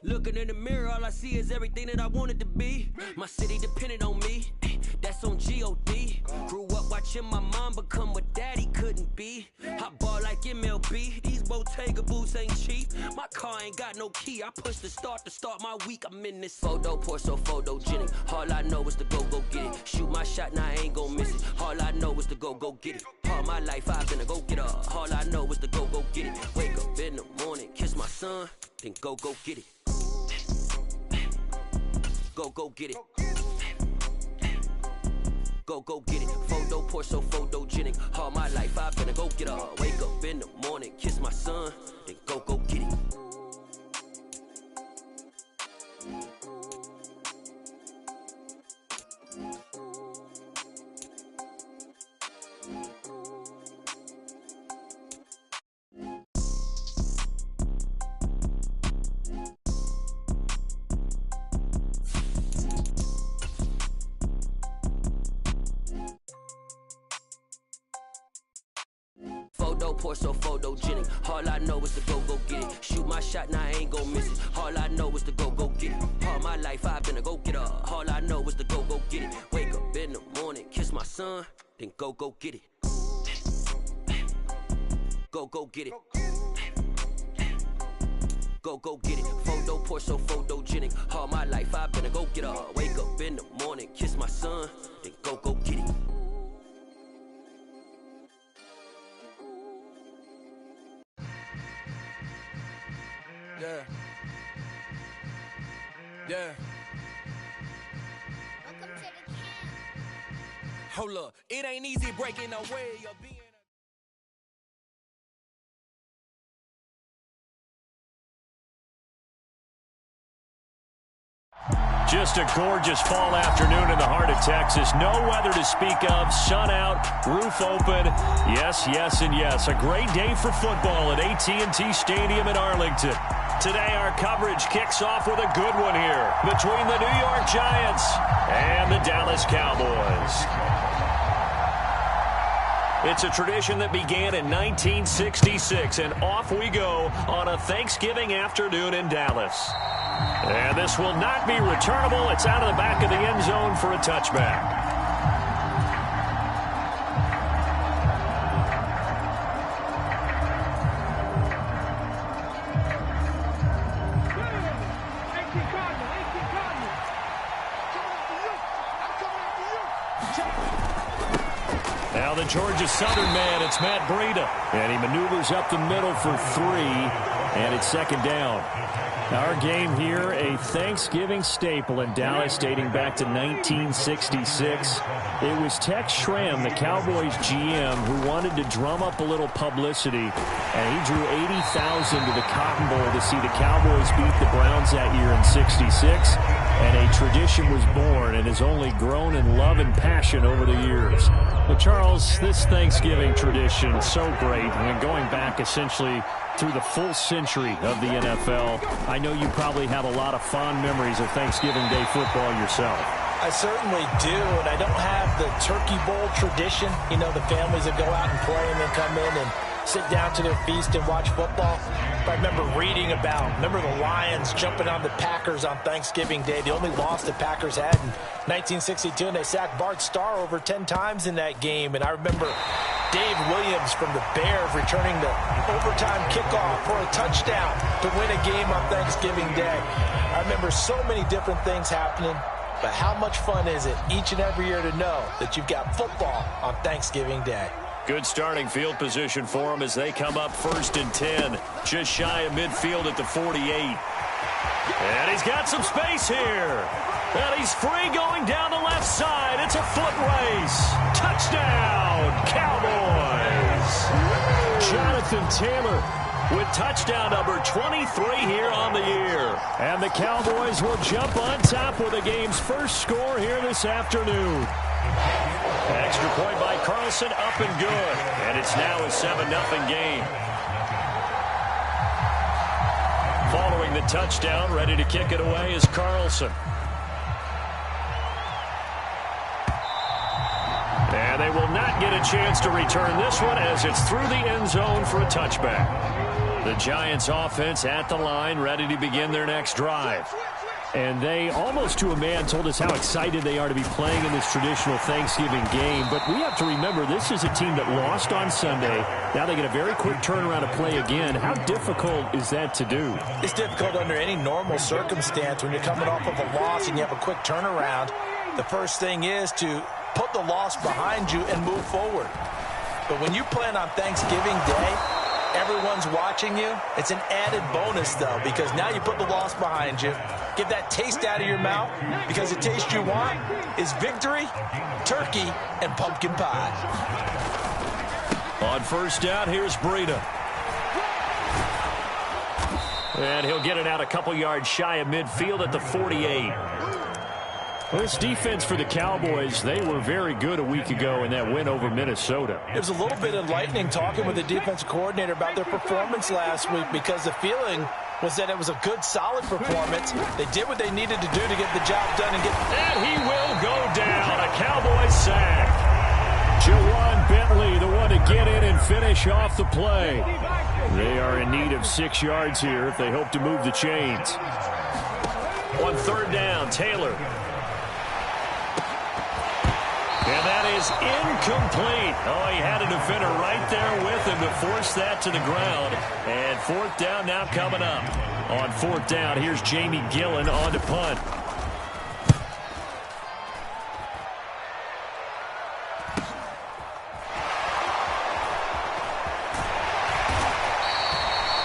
Looking in the mirror, all I see is everything that I wanted to be. My city depended on me, that's on G.O.D. Grew up watching my mom become what daddy couldn't be. I ball like MLB, these Bottega boots ain't cheap. My car ain't got no key, I push the start to start my week. I'm in this photo, pour so photogenic. All I know is to go get it. Shoot my shot, now I ain't gon' miss it. All I know is to go get it. All my life I've been a go getter. All I know is to go get it. Wake up in the morning, kiss my son, then go get it. Go get it. Go get it. Photo, pour so photogenic. All my life I've been a go getter. Wake up in the morning, kiss my son, then go get it. Photo, pour so photogenic. All I know is to go get it. Shoot my shot, now I ain't gon' miss it. All I know is to go get it. All my life I've been a go getter. All I know is to go get it. Wake up in the morning, kiss my son, then go get it. Go get it. Go get it. Photo, pour so photogenic. All my life I've been a go getter. Wake up in the morning, kiss my son, then go get it. Yeah. Yeah. Welcome to the camp. Hold up. It ain't easy breaking away or being Just a gorgeous fall afternoon in the heart of Texas. No weather to speak of. Sun out, roof open. Yes, yes, and yes. A great day for football at AT&T Stadium in Arlington. Today, our coverage kicks off with a good one here between the New York Giants and the Dallas Cowboys. It's a tradition that began in 1966, and off we go on a Thanksgiving afternoon in Dallas. And this will not be returnable. It's out of the back of the end zone for a touchback. Now the Georgia Southern man, it's Matt Breida. And he maneuvers up the middle for 3, and it's second down. Our game here, a Thanksgiving staple in Dallas dating back to 1966. It was Tex Schramm, the Cowboys GM, who wanted to drum up a little publicity, and he drew 80,000 to the Cotton Bowl to see the Cowboys beat the Browns that year in 66. And a tradition was born and has only grown in love and passion over the years. But Charles, this Thanksgiving tradition is so great. I mean, going back essentially through the full century of the NFL, I know you probably have a lot of fond memories of Thanksgiving Day football yourself. I certainly do, and I don't have the Turkey Bowl tradition. You know, the families that go out and play and then come in and sit down to their feast and watch football. But I remember reading remember the Lions jumping on the Packers on Thanksgiving Day. The only loss the Packers had in 1962, and they sacked Bart Starr over 10 times in that game. And I remember Dave Williams from the Bears returning the overtime kickoff for a touchdown to win a game on Thanksgiving Day. I remember so many different things happening, but how much fun is it each and every year to know that you've got football on Thanksgiving Day? Good starting field position for them as they come up 1st and 10. Just shy of midfield at the 48. And he's got some space here. And he's free going down the left side. It's a foot race. Touchdown, Cowboys. Jonathan Taylor with touchdown number 23 here on the year. And the Cowboys will jump on top with the game's first score here this afternoon. Extra point by Carlson, up and good. And it's now a 7-0 game. Following the touchdown, ready to kick it away is Carlson. And they will not get a chance to return this one as it's through the end zone for a touchback. The Giants offense at the line, ready to begin their next drive. And they, almost to a man, told us how excited they are to be playing in this traditional Thanksgiving game. But we have to remember, this is a team that lost on Sunday. Now they get a very quick turnaround to play again. How difficult is that to do? It's difficult under any normal circumstance when you're coming off of a loss and you have a quick turnaround. The first thing is to put the loss behind you and move forward. But when you plan on Thanksgiving Day, everyone's watching you. It's an added bonus, though, because now you put the loss behind you. Get that taste out of your mouth, because the taste you want is victory, turkey, and pumpkin pie. On first down, here's Breida. And he'll get it out a couple yards shy of midfield at the 48. Well, this defense for the Cowboys, they were very good a week ago in that win over Minnesota. It was a little bit enlightening talking with the defensive coordinator about their performance last week, because the feeling was that it was a good, solid performance. They did what they needed to do to get the job done. And he will go down. A Cowboys sack. Jawan Bentley, the one to get in and finish off the play. They are in need of 6 yards here if they hope to move the chains. On third down, Taylor. And that is incomplete. Oh, he had a defender right there with him to force that to the ground. And fourth down now coming up. On fourth down, here's Jamie Gillen on to punt.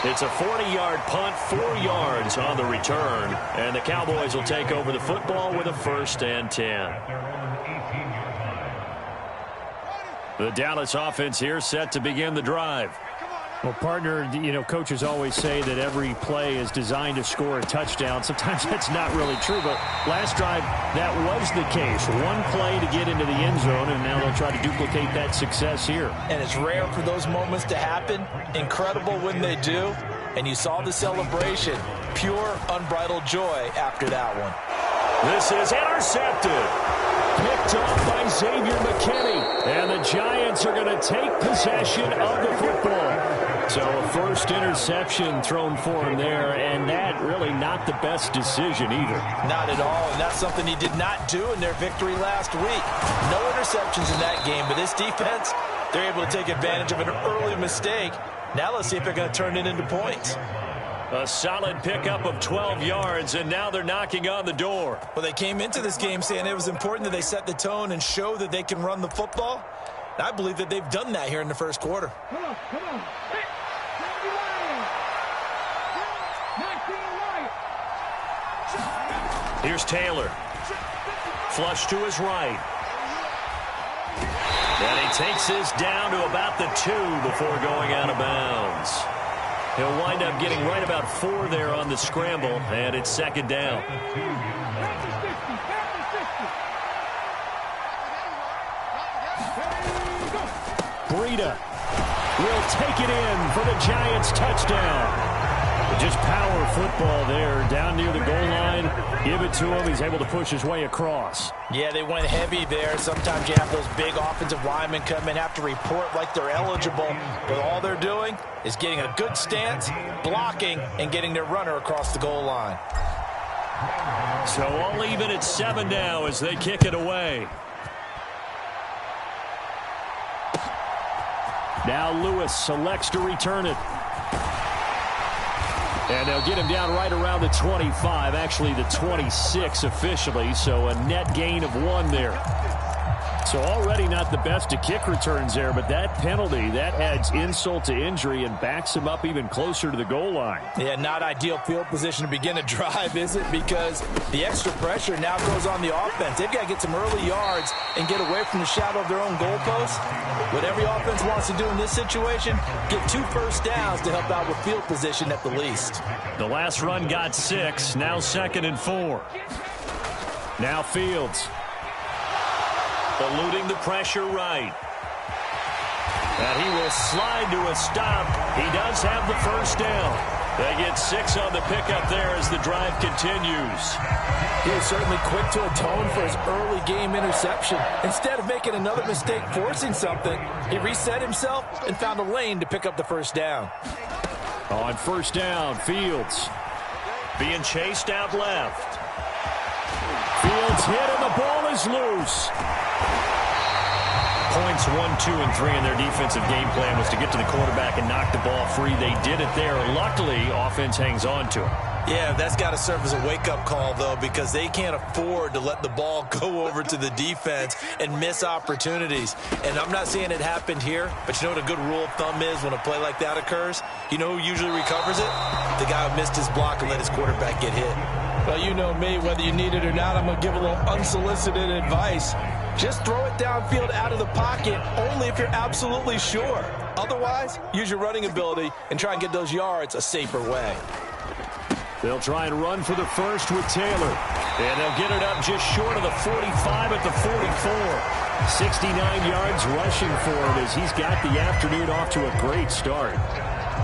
It's a 40-yard punt, 4 yards on the return. And the Cowboys will take over the football with a 1st and 10. The Dallas offense here set to begin the drive. Well, partner, you know, coaches always say that every play is designed to score a touchdown. Sometimes that's not really true, but last drive, that was the case. One play to get into the end zone, and now they'll try to duplicate that success here. And it's rare for those moments to happen. Incredible when they do. And you saw the celebration. Pure, unbridled joy after that one. This is intercepted. Picked off by Xavier McKinney. And the Giants are going to take possession of the football. So a first interception thrown for him there, and that really not the best decision either. Not at all, and that's something he did not do in their victory last week. No interceptions in that game, but this defense, they're able to take advantage of an early mistake. Now let's see if they're going to turn it into points. A solid pickup of 12 yards, and now they're knocking on the door. Well, they came into this game saying it was important that they set the tone and show that they can run the football. And I believe that they've done that here in the first quarter. Come on. Here's Taylor. Flush to his right. And he takes this down to about the 2 before going out of bounds. He'll wind up getting right about 4 there on the scramble, and it's second down. Breida will take it in for the Giants touchdown. Just power football there down near the goal line. Give it to him. He's able to push his way across. Yeah, they went heavy there. Sometimes you have those big offensive linemen come in, have to report like they're eligible. But all they're doing is getting a good stance, blocking, and getting their runner across the goal line. So all even at 7 now as they kick it away. Now Lewis selects to return it. And they'll get him down right around the 25, actually the 26 officially, so a net gain of 1 there. So already not the best of kick returns there, but that penalty, that adds insult to injury and backs him up even closer to the goal line. Yeah, not ideal field position to begin a drive, is it? Because the extra pressure now goes on the offense. They've got to get some early yards and get away from the shadow of their own goalpost. What every offense wants to do in this situation, get 2 first downs to help out with field position at the least. The last run got 6, now 2nd and 4. Now Fields. Eluding the pressure right. And he will slide to a stop. He does have the first down. They get 6 on the pickup there as the drive continues. He was certainly quick to atone for his early game interception. Instead of making another mistake forcing something, he reset himself and found a lane to pick up the first down. On first down, Fields being chased out left. Fields hit and the ball is loose. Points 1, 2, and 3 in their defensive game plan was to get to the quarterback and knock the ball free. They did it there. Luckily, offense hangs on to it. Yeah, that's got to serve as a wake-up call, though, because they can't afford to let the ball go over to the defense and miss opportunities. And I'm not saying it happened here, but you know what a good rule of thumb is when a play like that occurs? You know who usually recovers it? The guy who missed his block and let his quarterback get hit. Well, you know me, whether you need it or not, I'm going to give a little unsolicited advice. Just throw it downfield out of the pocket, only if you're absolutely sure. Otherwise, use your running ability and try and get those yards a safer way. They'll try and run for the first with Taylor. And they'll get it up just short of the 45 at the 44. 69 yards rushing for him as he's got the afternoon off to a great start.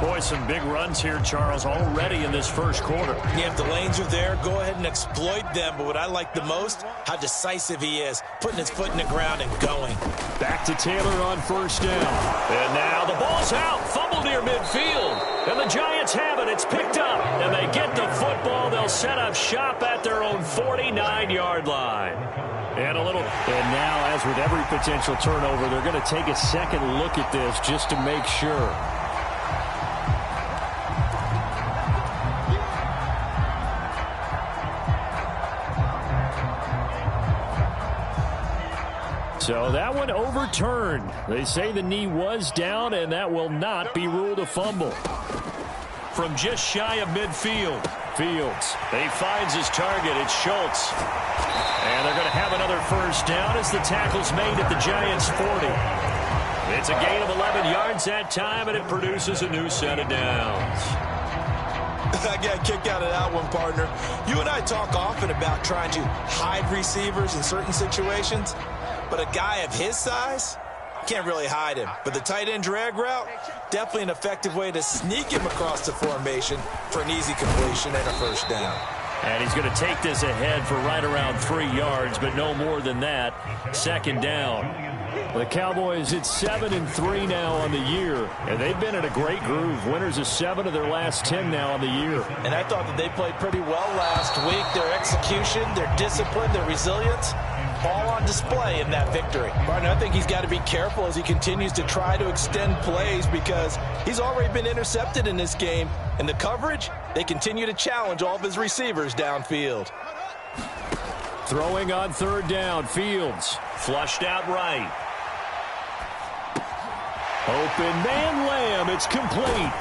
Boy, some big runs here, Charles, already in this first quarter. Yeah, if the lanes are there, go ahead and exploit them. But what I like the most, how decisive he is, putting his foot in the ground and going. Back to Taylor on first down. And now the ball's out, fumbled near midfield. And the Giants have it. It's picked up. And they get the football. They'll set up shop at their own 49-yard line. And now, as with every potential turnover, they're going to take a second look at this just to make sure. So that one overturned. They say the knee was down, and that will not be ruled a fumble. From just shy of midfield, Fields. He finds his target. It's Schultz. And they're going to have another first down as the tackle's made at the Giants' 40. It's a gain of 11 yards that time, and it produces a new set of downs. I got a kick out of that one, partner. You and I talk often about trying to hide receivers in certain situations. But a guy of his size, can't really hide him. But the tight end drag route, definitely an effective way to sneak him across the formation for an easy completion and a first down. And he's going to take this ahead for right around 3 yards, but no more than that. Second down. The Cowboys, it's 7-3 now on the year, and they've been in a great groove. Winners of 7 of their last 10 now on the year. And I thought that they played pretty well last week. Their execution, their discipline, their resilience, all on display in that victory. Martin, I think he's got to be careful as he continues to try to extend plays because he's already been intercepted in this game. And the coverage, they continue to challenge all of his receivers downfield. Throwing on third down, Fields. Flushed out right. Open man Lamb, it's complete.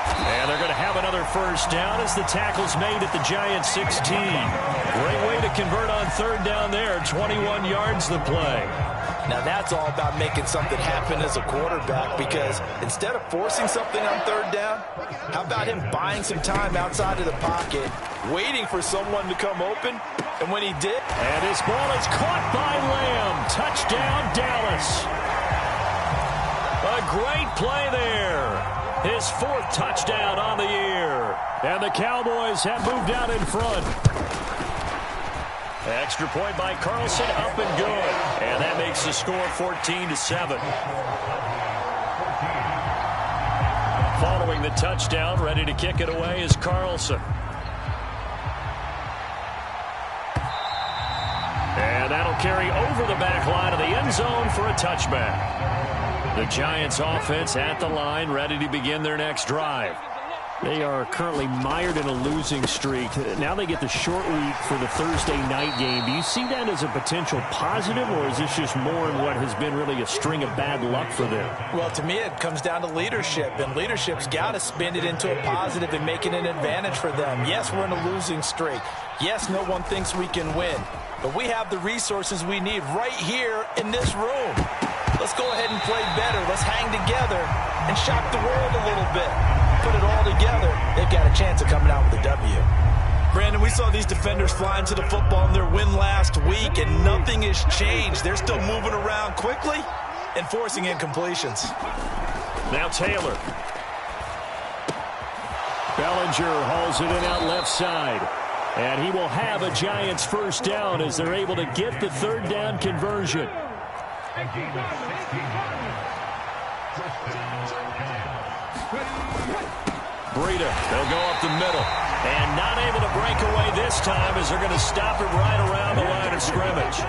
And they're going to have another first down as the tackle's made at the Giants' 16. Great way to convert on third down there. 21 yards the play. Now that's all about making something happen as a quarterback because instead of forcing something on third down, how about him buying some time outside of the pocket, waiting for someone to come open, and when he did. And his ball is caught by Lamb. Touchdown, Dallas. A great play there. His 4th touchdown on the year. And the Cowboys have moved out in front. Extra point by Carlson, up and good. And that makes the score 14-7. Following the touchdown, ready to kick it away is Carlson. And that'll carry over the back line of the end zone for a touchback. The Giants offense at the line, ready to begin their next drive. They are currently mired in a losing streak. Now they get the short week for the Thursday night game. Do you see that as a potential positive, or is this just more in what has been really a string of bad luck for them? Well, to me, it comes down to leadership, and leadership's got to spin it into a positive and make it an advantage for them. Yes, we're in a losing streak. Yes, no one thinks we can win, but we have the resources we need right here in this room. Let's go ahead and play better. Let's hang together and shock the world a little bit. Put it all together. They've got a chance of coming out with a W. Brandon, we saw these defenders fly into the football in their win last week, and nothing has changed. They're still moving around quickly and forcing incompletions. Now Taylor. Bellinger hauls it in out left side. And he will have a Giants first down as they're able to get the third down conversion. Breida, they'll go up the middle. And not able to break away this time as they're going to stop it right around the line of scrimmage.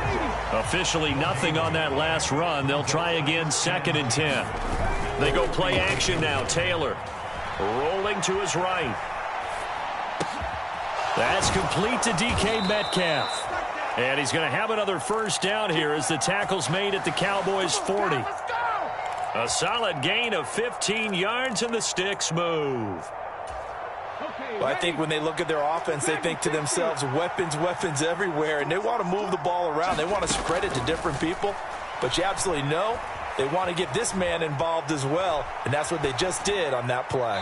Officially nothing on that last run. They'll try again 2nd and 10. They go play action now. Taylor rolling to his right. That's complete to DK Metcalf. And he's going to have another first down here as the tackle's made at the Cowboys 40. A solid gain of 15 yards and the sticks move. Well, I think when they look at their offense, they think to themselves, weapons, weapons everywhere, and they want to move the ball around. They want to spread it to different people, but you absolutely know they want to get this man involved as well, and that's what they just did on that play.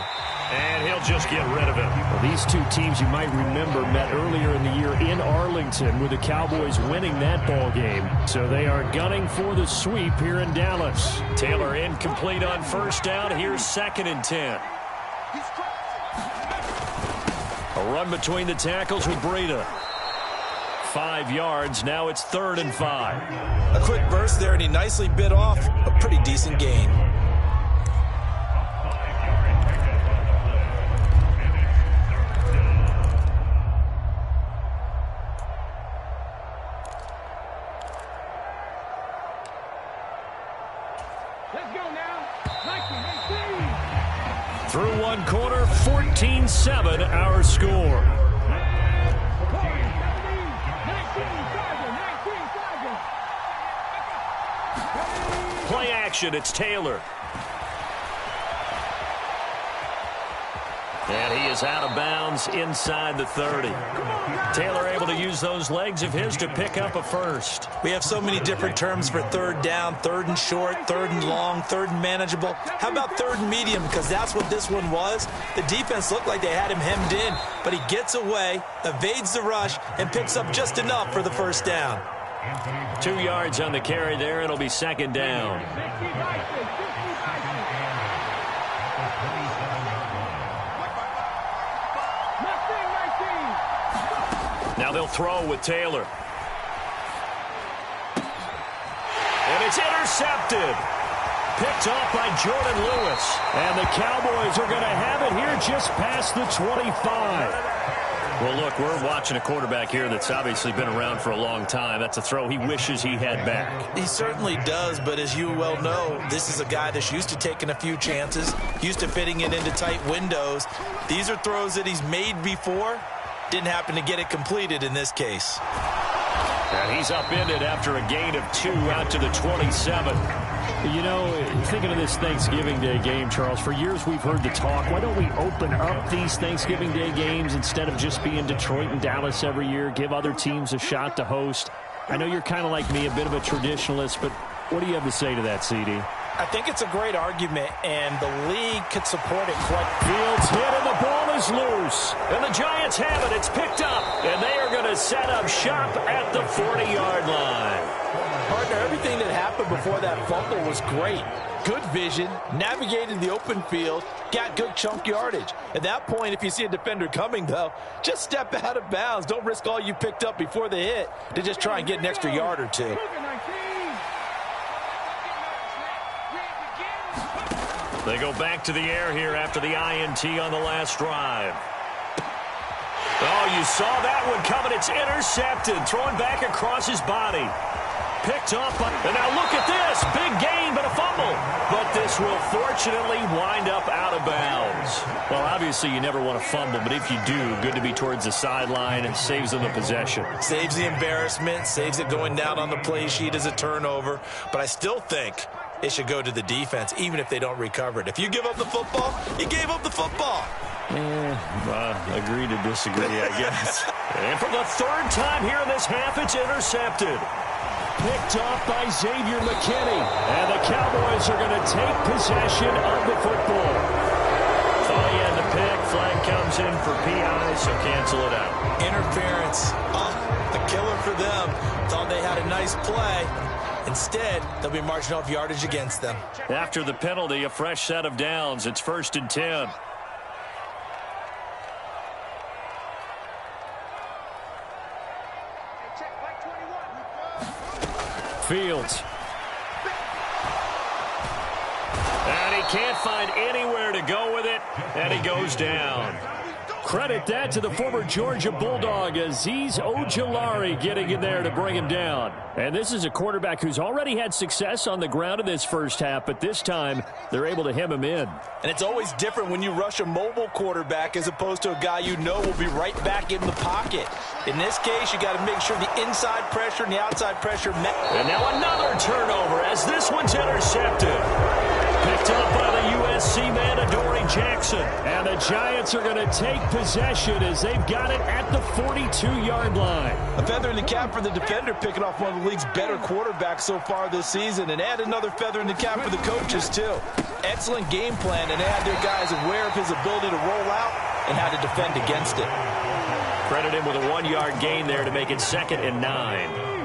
And he'll just get rid of him. Well, these two teams, you might remember, met earlier in the year in Arlington with the Cowboys winning that ball game. So they are gunning for the sweep here in Dallas. Taylor incomplete on first down. Here's 2nd and 10. A run between the tackles with Breida. 5 yards. Now it's 3rd and 5. A quick burst there, and he nicely bit off a pretty decent gain. Let's go now. 19, 18. Through one quarter, 14-7 our score. Play action, it's Taylor. And he is out of bounds inside the 30. Taylor able to use those legs of his to pick up a first. We have so many different terms for 3rd down, 3rd and short, 3rd and long, 3rd and manageable. How about 3rd and medium? Because that's what this one was. The defense looked like they had him hemmed in, but he gets away, evades the rush, and picks up just enough for the first down. 2 yards on the carry there. It'll be 2nd down. Now they'll throw with Taylor. And it's intercepted. Picked off by Jordan Lewis. And the Cowboys are going to have it here just past the 25. Well, look, we're watching a quarterback here that's obviously been around for a long time. That's a throw he wishes he had back. He certainly does, but as you well know, this is a guy that's used to taking a few chances, used to fitting it into tight windows. These are throws that he's made before. Didn't happen to get it completed in this case. And he's upended after a gain of 2 out to the 27. You know, thinking of this Thanksgiving Day game, Charles, for years we've heard the talk, why don't we open up these Thanksgiving Day games instead of just being Detroit and Dallas every year, give other teams a shot to host? I know you're kind of like me, a bit of a traditionalist, but what do you have to say to that, CD? I think it's a great argument, and the league could support it quite. Fields hit, and the ball is loose. And the Giants have it. It's picked up, and they are going to set up shop at the 40-yard line. Partner, everything that happened before that fumble was great. Good vision, navigated the open field, got good chunk yardage. At that point, if you see a defender coming, though, just step out of bounds. Don't risk all you picked up before the hit to just try and get an extra yard or two. They go back to the air here after the INT on the last drive. Oh, you saw that one coming. It's intercepted. Thrown back across his body. Picked off by... And now look at this. Big gain, but a fumble. But this will fortunately wind up out of bounds. Well, obviously you never want to fumble, but if you do, good to be towards the sideline and saves them the possession. Saves the embarrassment, saves it going down on the play sheet as a turnover. But I still think it should go to the defense, even if they don't recover it. If you give up the football, you gave up the football. Agree to disagree, I guess. And for the 3rd time here in this half, it's intercepted. Picked off by Xavier McKinney. And the Cowboys are going to take possession of the football. Thought he had the pick. Flag comes in for PI, so cancel it out. Interference. A killer for them. Thought they had a nice play. Instead, they'll be marching off yardage against them. After the penalty, a fresh set of downs. It's 1st and 10. Fields. And he can't find anywhere to go with it, and he goes down. Credit that to the former Georgia Bulldog, Azeez Ojulari getting in there to bring him down. And this is a quarterback who's already had success on the ground in this first half, but this time they're able to hem him in. And it's always different when you rush a mobile quarterback as opposed to a guy you know will be right back in the pocket. In this case, you got to make sure the inside pressure and the outside pressure met. And now another turnover as this one's intercepted. Picked up by the USC man, Adoree Jackson. And the Giants are going to take possession as they've got it at the 42-yard line. A feather in the cap for the defender, picking off one of the league's better quarterbacks so far this season, and add another feather in the cap for the coaches, too. Excellent game plan, and they had their guys aware of his ability to roll out and how to defend against it. Credit him with a 1-yard gain there to make it 2nd and 9.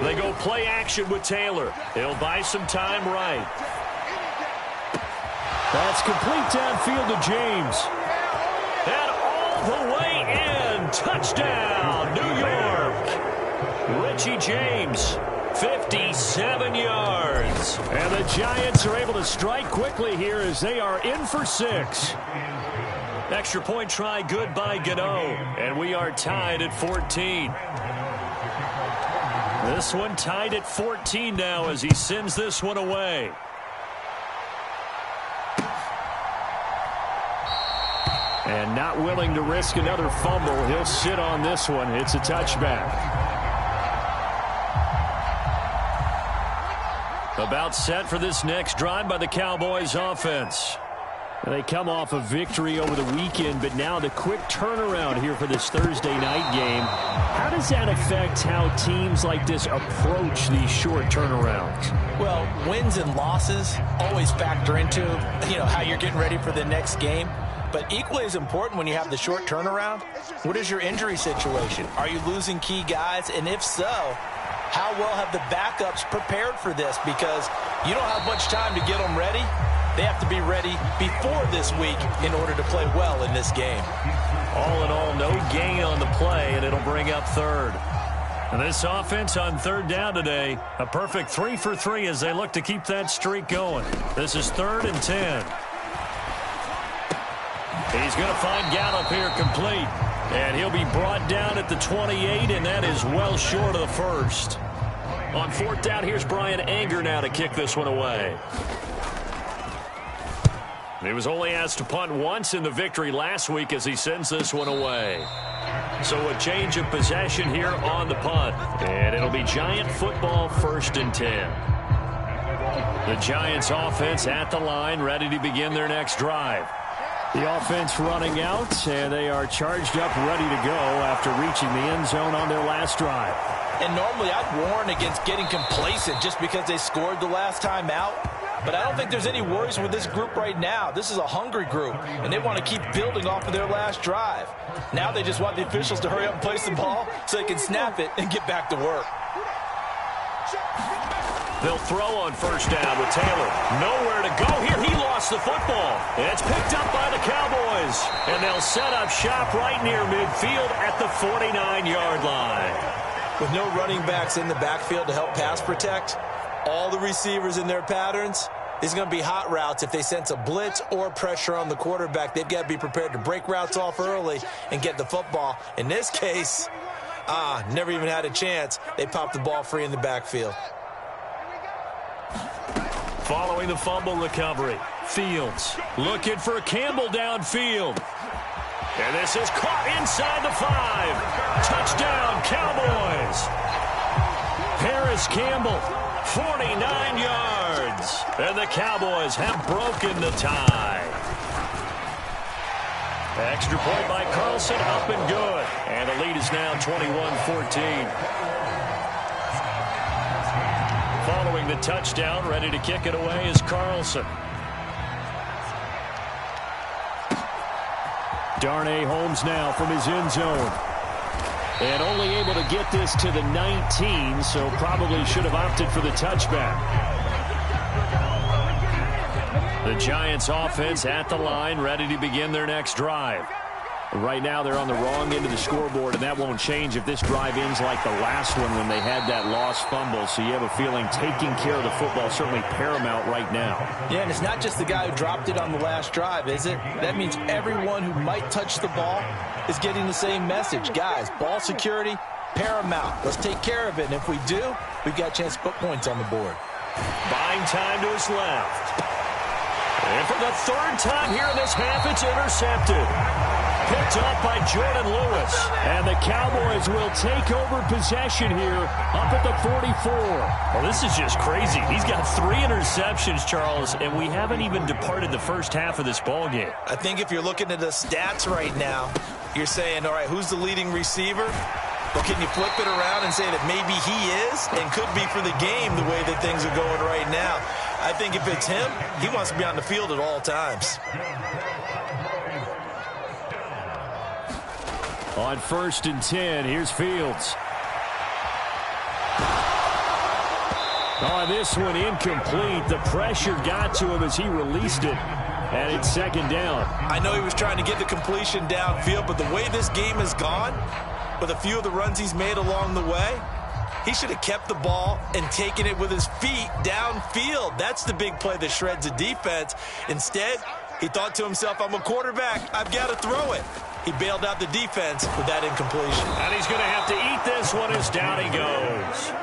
They go play action with Taylor. He'll buy some time right. That's complete downfield to James. And all the way in. Touchdown, New York. Richie James, 57 yards. And the Giants are able to strike quickly here as they are in for 6. Extra point try good by Gano. And we are tied at 14. This one tied at 14 now as he sends this one away. And not willing to risk another fumble, he'll sit on this one. It's a touchback. About set for this next drive by the Cowboys offense. They come off a victory over the weekend, but now the quick turnaround here for this Thursday night game. How does that affect how teams like this approach these short turnarounds? Well, wins and losses always factor into, how you're getting ready for the next game. But equally as important when you have the short turnaround, what is your injury situation? Are you losing key guys? And if so, how well have the backups prepared for this? Because you don't have much time to get them ready. They have to be ready before this week in order to play well in this game. All in all, no gain on the play, and it'll bring up 3rd. And this offense on 3rd down today, a perfect 3 for 3 as they look to keep that streak going. This is 3rd and 10. He's going to find Gallup here complete. And he'll be brought down at the 28, and that is well short of the first. On 4th down, here's Brian Anger now to kick this one away. He was only asked to punt once in the victory last week as he sends this one away. So a change of possession here on the punt. And it'll be Giant football 1st and 10. The Giants offense at the line, ready to begin their next drive. The offense running out, and they are charged up, ready to go after reaching the end zone on their last drive. And normally I'd warn against getting complacent just because they scored the last time out. But I don't think there's any worries with this group right now. This is a hungry group, and they want to keep building off of their last drive. Now they just want the officials to hurry up and place the ball so they can snap it and get back to work. They'll throw on 1st down with Taylor. Nowhere to go here. He lost the football. It's picked up by the Cowboys. And they'll set up shop right near midfield at the 49-yard line. With no running backs in the backfield to help pass protect, all the receivers in their patterns, there's going to be hot routes. If they sense a blitz or pressure on the quarterback, they've got to be prepared to break routes off early and get the football. In this case, never even had a chance. They popped the ball free in the backfield. Following the fumble recovery, Fields looking for Campbell downfield. And this is caught inside the 5. Touchdown, Cowboys. Harris Campbell, 49 yards. And the Cowboys have broken the tie. Extra point by Carlson, up and good. And the lead is now 21-14. Following the touchdown, ready to kick it away is Carlson. Darnay Holmes now from his end zone. And only able to get this to the 19, so probably should have opted for the touchback. The Giants offense at the line, ready to begin their next drive. Right now they're on the wrong end of the scoreboard, and that won't change if this drive ends like the last one when they had that lost fumble. So you have a feeling taking care of the football is certainly paramount right now. Yeah, and it's not just the guy who dropped it on the last drive, is it? That means everyone who might touch the ball is getting the same message. Guys, ball security, paramount. Let's take care of it, and if we do, we've got a chance to put points on the board. Buying time to his left. And for the third time here in this half, it's intercepted. Picked off by Jordan Lewis. And the Cowboys will take over possession here up at the 44. Well, this is just crazy. He's got 3 interceptions, Charles, and we haven't even departed the first half of this ball game. I think if you're looking at the stats right now, you're saying, all right, who's the leading receiver? But can you flip it around and say that maybe he is and could be for the game the way that things are going right now? I think if it's him, he wants to be on the field at all times. On 1st and 10, here's Fields. Oh, this one incomplete. The pressure got to him as he released it. And it's 2nd down. I know he was trying to get the completion downfield, but the way this game has gone, with a few of the runs he's made along the way, he should have kept the ball and taken it with his feet downfield. That's the big play that shreds a defense. Instead, he thought to himself, I'm a quarterback. I've got to throw it. He bailed out the defense with that incompletion. And he's going to have to eat this one as down he goes.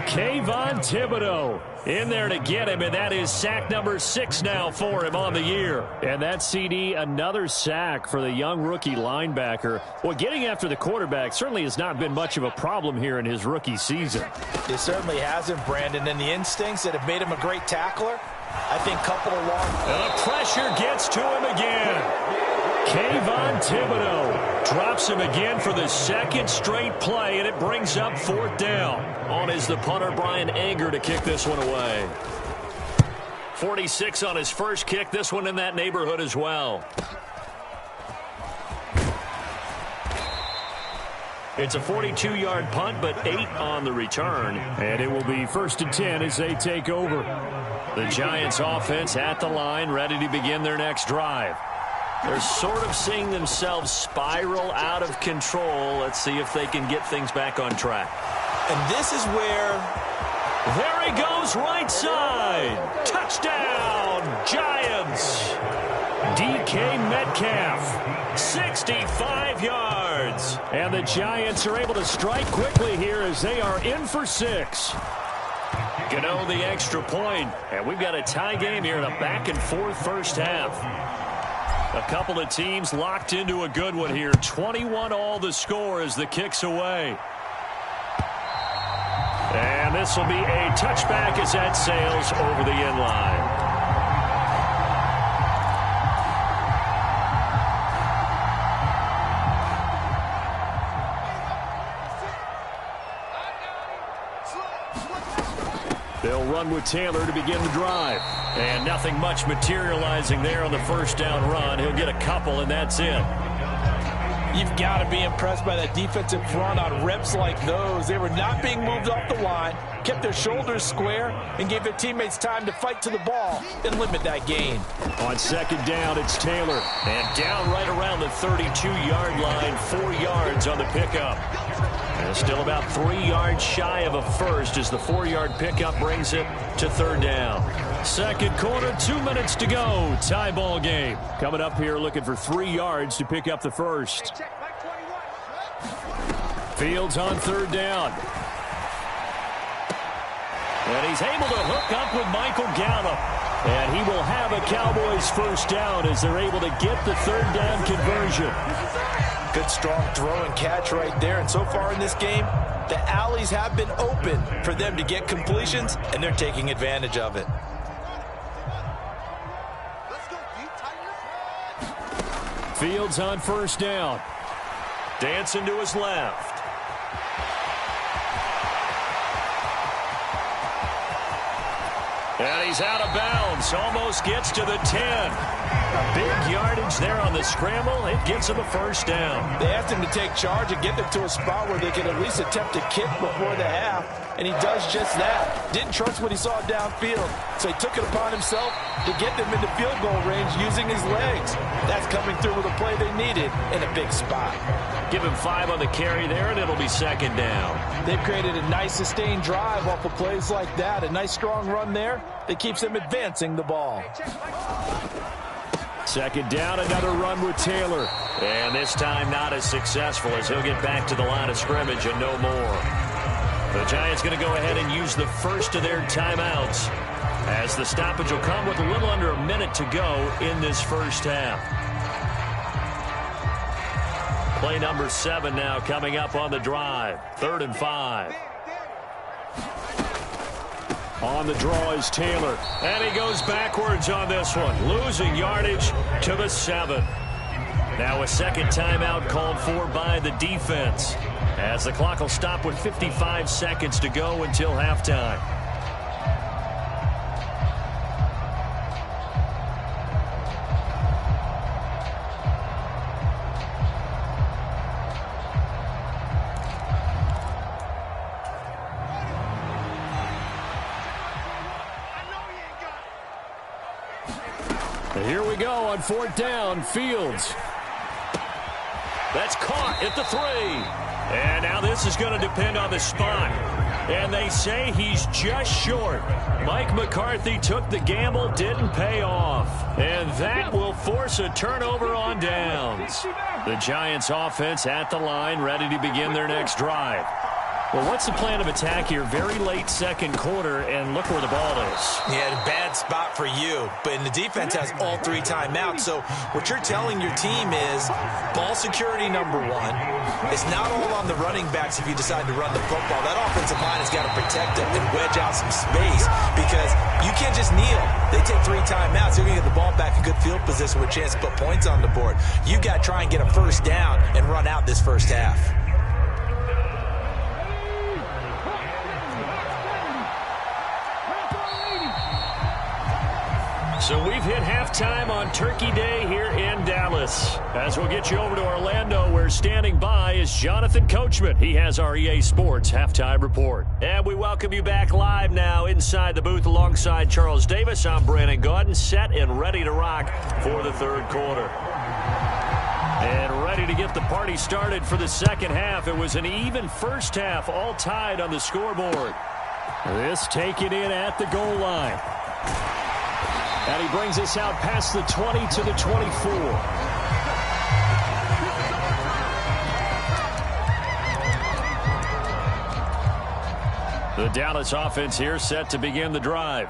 Kayvon Thibodeau in there to get him, and that is sack number 6 now for him on the year. And that CD, another sack for the young rookie linebacker. Well, getting after the quarterback certainly has not been much of a problem here in his rookie season. It certainly hasn't, Brandon, and the instincts that have made him a great tackler, I think, coupled along. And the pressure gets to him again. Kayvon Thibodeau drops him again for the 2nd straight play, and it brings up 4th down. On is the punter, Brian Anger, to kick this one away. 46 on his first kick, this one in that neighborhood as well. It's a 42-yard punt, but 8 on the return. And it will be 1st and 10 as they take over. The Giants offense at the line, ready to begin their next drive. They're sort of seeing themselves spiral out of control. Let's see if they can get things back on track. And this is where... There he goes, right side. Touchdown, Giants. DK Metcalf, 65 yards. And the Giants are able to strike quickly here as they are in for 6. Gano the extra point. And we've got a tie game here in a back-and-forth first half. A couple of teams locked into a good one here. 21-all the score as the kick's away. And this will be a touchback as that sails over the end line. They'll run with Taylor to begin the drive. And nothing much materializing there on the first down run. He'll get a couple, and that's it. You've got to be impressed by that defensive front on reps like those. They were not being moved off the line, kept their shoulders square, and gave their teammates time to fight to the ball and limit that gain. On 2nd down, it's Taylor. And down right around the 32-yard line, 4 yards on the pickup. And still about 3 yards shy of a first as the 4-yard pickup brings it to 3rd down. 2nd quarter, 2 minutes to go. Tie ball game. Coming up here looking for 3 yards to pick up the first. Fields on 3rd down. And he's able to hook up with Michael Gallup. And he will have a Cowboys first down as they're able to get the 3rd down conversion. Good, strong throw and catch right there. And so far in this game, the alleys have been open for them to get completions, and they're taking advantage of it. Fields on 1st down. Dancing to his left. And he's out of bounds. Almost gets to the 10. Big yardage there on the scramble. It gets him a first down. They asked him to take charge and get them to a spot where they could at least attempt a kick before the half, and he does just that. Didn't trust what he saw downfield, so he took it upon himself to get them into field goal range using his legs. That's coming through with a play they needed in a big spot. Give him 5 on the carry there, and it'll be second down. They've created a nice sustained drive off of plays like that. A nice strong run there that keeps them advancing the ball. Second down, another run with Taylor. And this time not as successful as he'll get back to the line of scrimmage and no more. The Giants going to go ahead and use the first of their timeouts, as the stoppage will come with a little under a minute to go in this first half. Play number 7 now coming up on the drive. 3rd and 5. On the draw is Taylor. And he goes backwards on this one. Losing yardage to the 7. Now a second timeout called for by the defense, as the clock will stop with 55 seconds to go until halftime. Here we go on 4th down. Fields. That's caught at the 3. And now this is going to depend on the spot. And they say he's just short. Mike McCarthy took the gamble, didn't pay off. And that will force a turnover on downs. The Giants offense at the line, ready to begin their next drive. Well, what's the plan of attack here? Very late second quarter, and look where the ball is. Yeah, bad spot for you. But the defense has all 3 timeouts. So what you're telling your team is ball security number 1. It's not all on the running backs if you decide to run the football. That offensive line has got to protect them and wedge out some space, because you can't just kneel. They take 3 timeouts. You're going to get the ball back in good field position with a chance to put points on the board. You got to try and get a first down and run out this first half. So we've hit halftime on Turkey Day here in Dallas. As we'll get you over to Orlando, where standing by is Jonathan Coachman. He has our EA Sports Halftime Report. And we welcome you back live now inside the booth alongside Charles Davis. I'm Brandon Gaudin, set and ready to rock for the 3rd quarter. And ready to get the party started for the second half. It was an even first half, all tied on the scoreboard. This taken in at the goal line. And he brings us out past the 20 to the 24. The Dallas offense here set to begin the drive.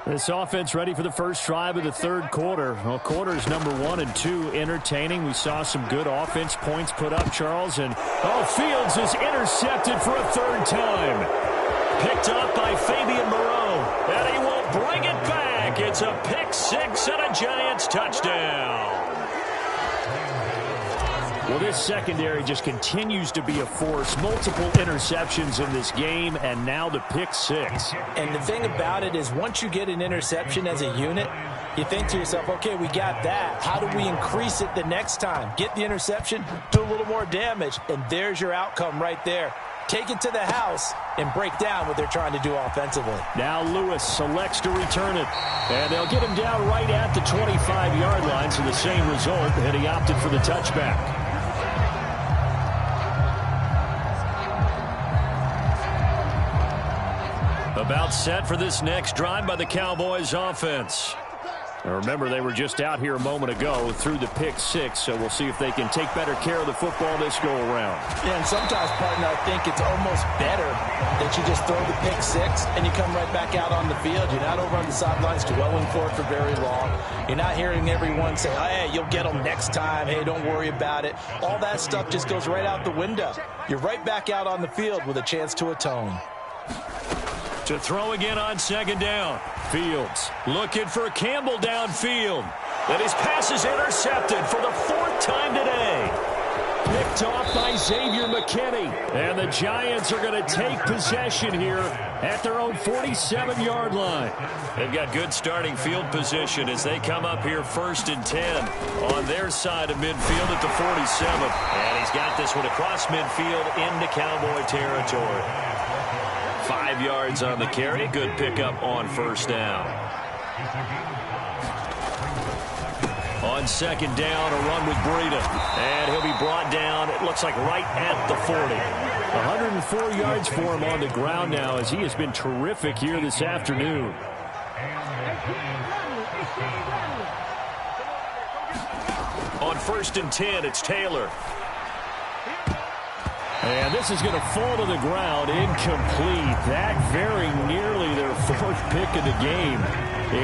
This offense ready for the first drive of the 3rd quarter. Well, quarters number 1 and 2 entertaining. We saw some good offense points put up, Charles. And, Fields is intercepted for a 3rd time. Picked up by Fabian Moreau. And he will bring it back. It's a pick 6 and a Giants touchdown. Well, this secondary just continues to be a force. Multiple interceptions in this game, and now the pick 6. And the thing about it is, once you get an interception as a unit, you think to yourself, okay, we got that. How do we increase it the next time? Get the interception, do a little more damage, and there's your outcome right there. Take it to the house and break down what they're trying to do offensively. Now Lewis selects to return it. And they'll get him down right at the 25-yard line, so the same result, and he opted for the touchback. About set for this next drive by the Cowboys offense. Now remember, they were just out here a moment ago through the pick 6, so we'll see if they can take better care of the football this go-around. Yeah, and sometimes, partner, I think it's almost better that you just throw the pick 6 and you come right back out on the field. You're not over on the sidelines dwelling for it for very long. You're not hearing everyone say, oh, hey, you'll get them next time. Hey, don't worry about it. All that stuff just goes right out the window. You're right back out on the field with a chance to atone. To throw again on 2nd down. Fields looking for Campbell downfield. And his pass is intercepted for the 4th time today. Picked off by Xavier McKinney. And the Giants are going to take possession here at their own 47-yard line. They've got good starting field position as they come up here 1st and 10 on their side of midfield at the 47. And he's got this one across midfield into Cowboy territory. 5 yards on the carry. Good pickup on 1st down. On 2nd down, a run with Breida. And he'll be brought down, it looks like right at the 40. 104 yards for him on the ground now as he has been terrific here this afternoon. On 1st and 10, it's Taylor. And this is going to fall to the ground, incomplete. That very nearly their 4th pick of the game.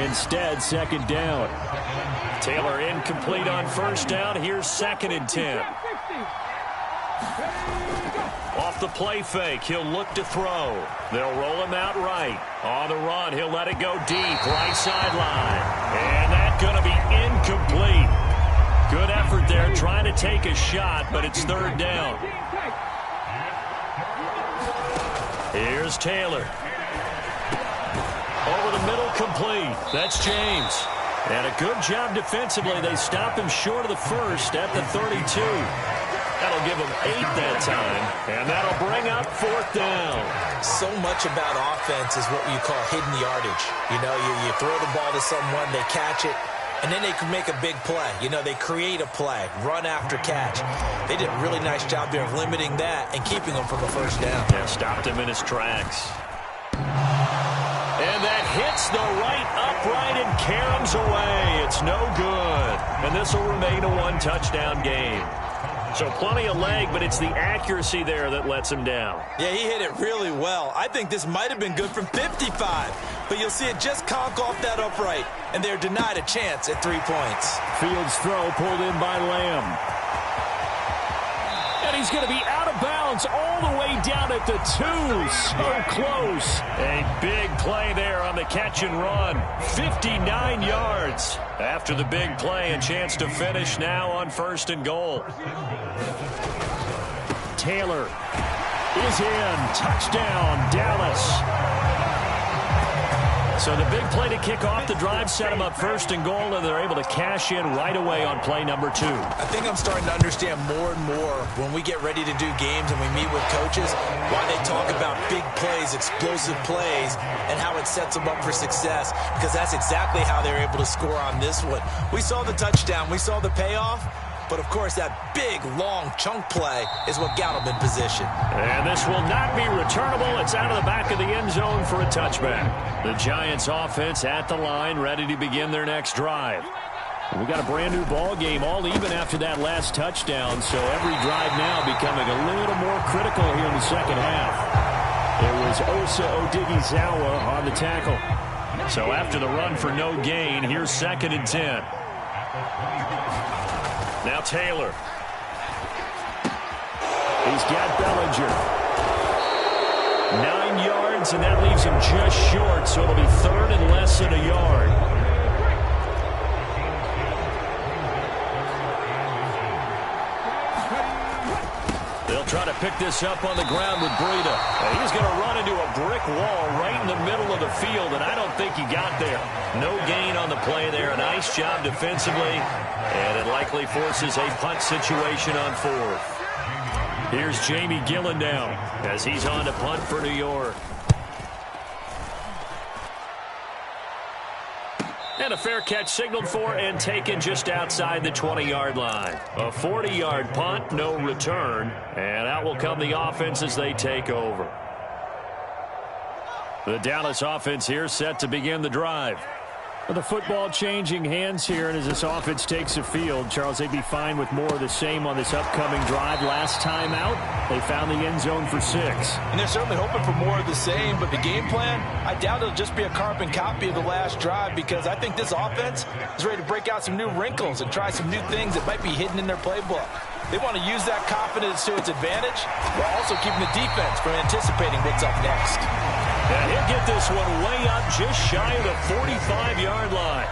Instead, 2nd down. Taylor incomplete on 1st down. Here's 2nd and 10. Off the play fake, he'll look to throw. They'll roll him out right. On the run, he'll let it go deep, right sideline. And that's going to be incomplete. Good effort there, trying to take a shot, but it's 3rd down. Here's Taylor. Over the middle, complete. That's James. And a good job defensively. They stop him short of the 1st at the 32. That'll give him 8 that time. And that'll bring up 4th down. So much about offense is what you call hidden yardage. You know, you throw the ball to someone, they catch it, and then they can make a big play. You know, they create a play, run after catch. They did a really nice job there of limiting that and keeping him from a 1st down. Yeah, stopped him in his tracks. And that hits the right upright and caroms away. It's no good. And this will remain a 1-touchdown game. So plenty of leg, but it's the accuracy there that lets him down. Yeah, he hit it really well. I think this might have been good from 55. But you'll see it just conk off that upright. And they're denied a chance at 3 points. Fields throw pulled in by Lamb. And he's going to be out of bounds all the way down at the 2. So close. A big play there on the catch and run. 59 yards. After the big play, a chance to finish now on 1st and goal. Taylor is in. Touchdown, Dallas. So the big play to kick off the drive set them up 1st and goal, and they're able to cash in right away on play number 2. I think I'm starting to understand more and more when we get ready to do games and we meet with coaches why they talk about big plays, explosive plays, and how it sets them up for success, because that's exactly how they're able to score on this one. We saw the touchdown. We saw the payoff. But, of course, that big, long chunk play is what got them in position. And this will not be returnable. It's out of the back of the end zone for a touchback. The Giants offense at the line, ready to begin their next drive. We got a brand-new ball game, all even after that last touchdown, so every drive now becoming a little more critical here in the 2nd half. It was Osa Odighizuwa on the tackle. So after the run for no gain, here's 2nd and 10. Now Taylor. He's got Bellinger. 9 yards, and that leaves him just short, so it'll be 3rd and less than a yard. They'll try to pick this up on the ground with Breida. He's going to run into a brick wall right in the middle of the field, and I don't think he got there. No gain on the play there. A nice job defensively, and it likely forces a punt situation on 4th. Here's Jamie Gillen now as he's on to punt for New York. And a fair catch signaled for and taken just outside the 20-yard line. A 40-yard punt, no return. And out will come the offense as they take over. The Dallas offense here set to begin the drive. Well, the football changing hands here, and as this offense takes the field, Charles, they'd be fine with more of the same on this upcoming drive. Last time out, they found the end zone for 6. And they're certainly hoping for more of the same, but the game plan, I doubt it'll just be a carbon copy of the last drive, because I think this offense is ready to break out some new wrinkles and try some new things that might be hidden in their playbook. They want to use that confidence to its advantage while also keeping the defense from anticipating what's up next. And he'll get this one way up just shy of the 45-yard line.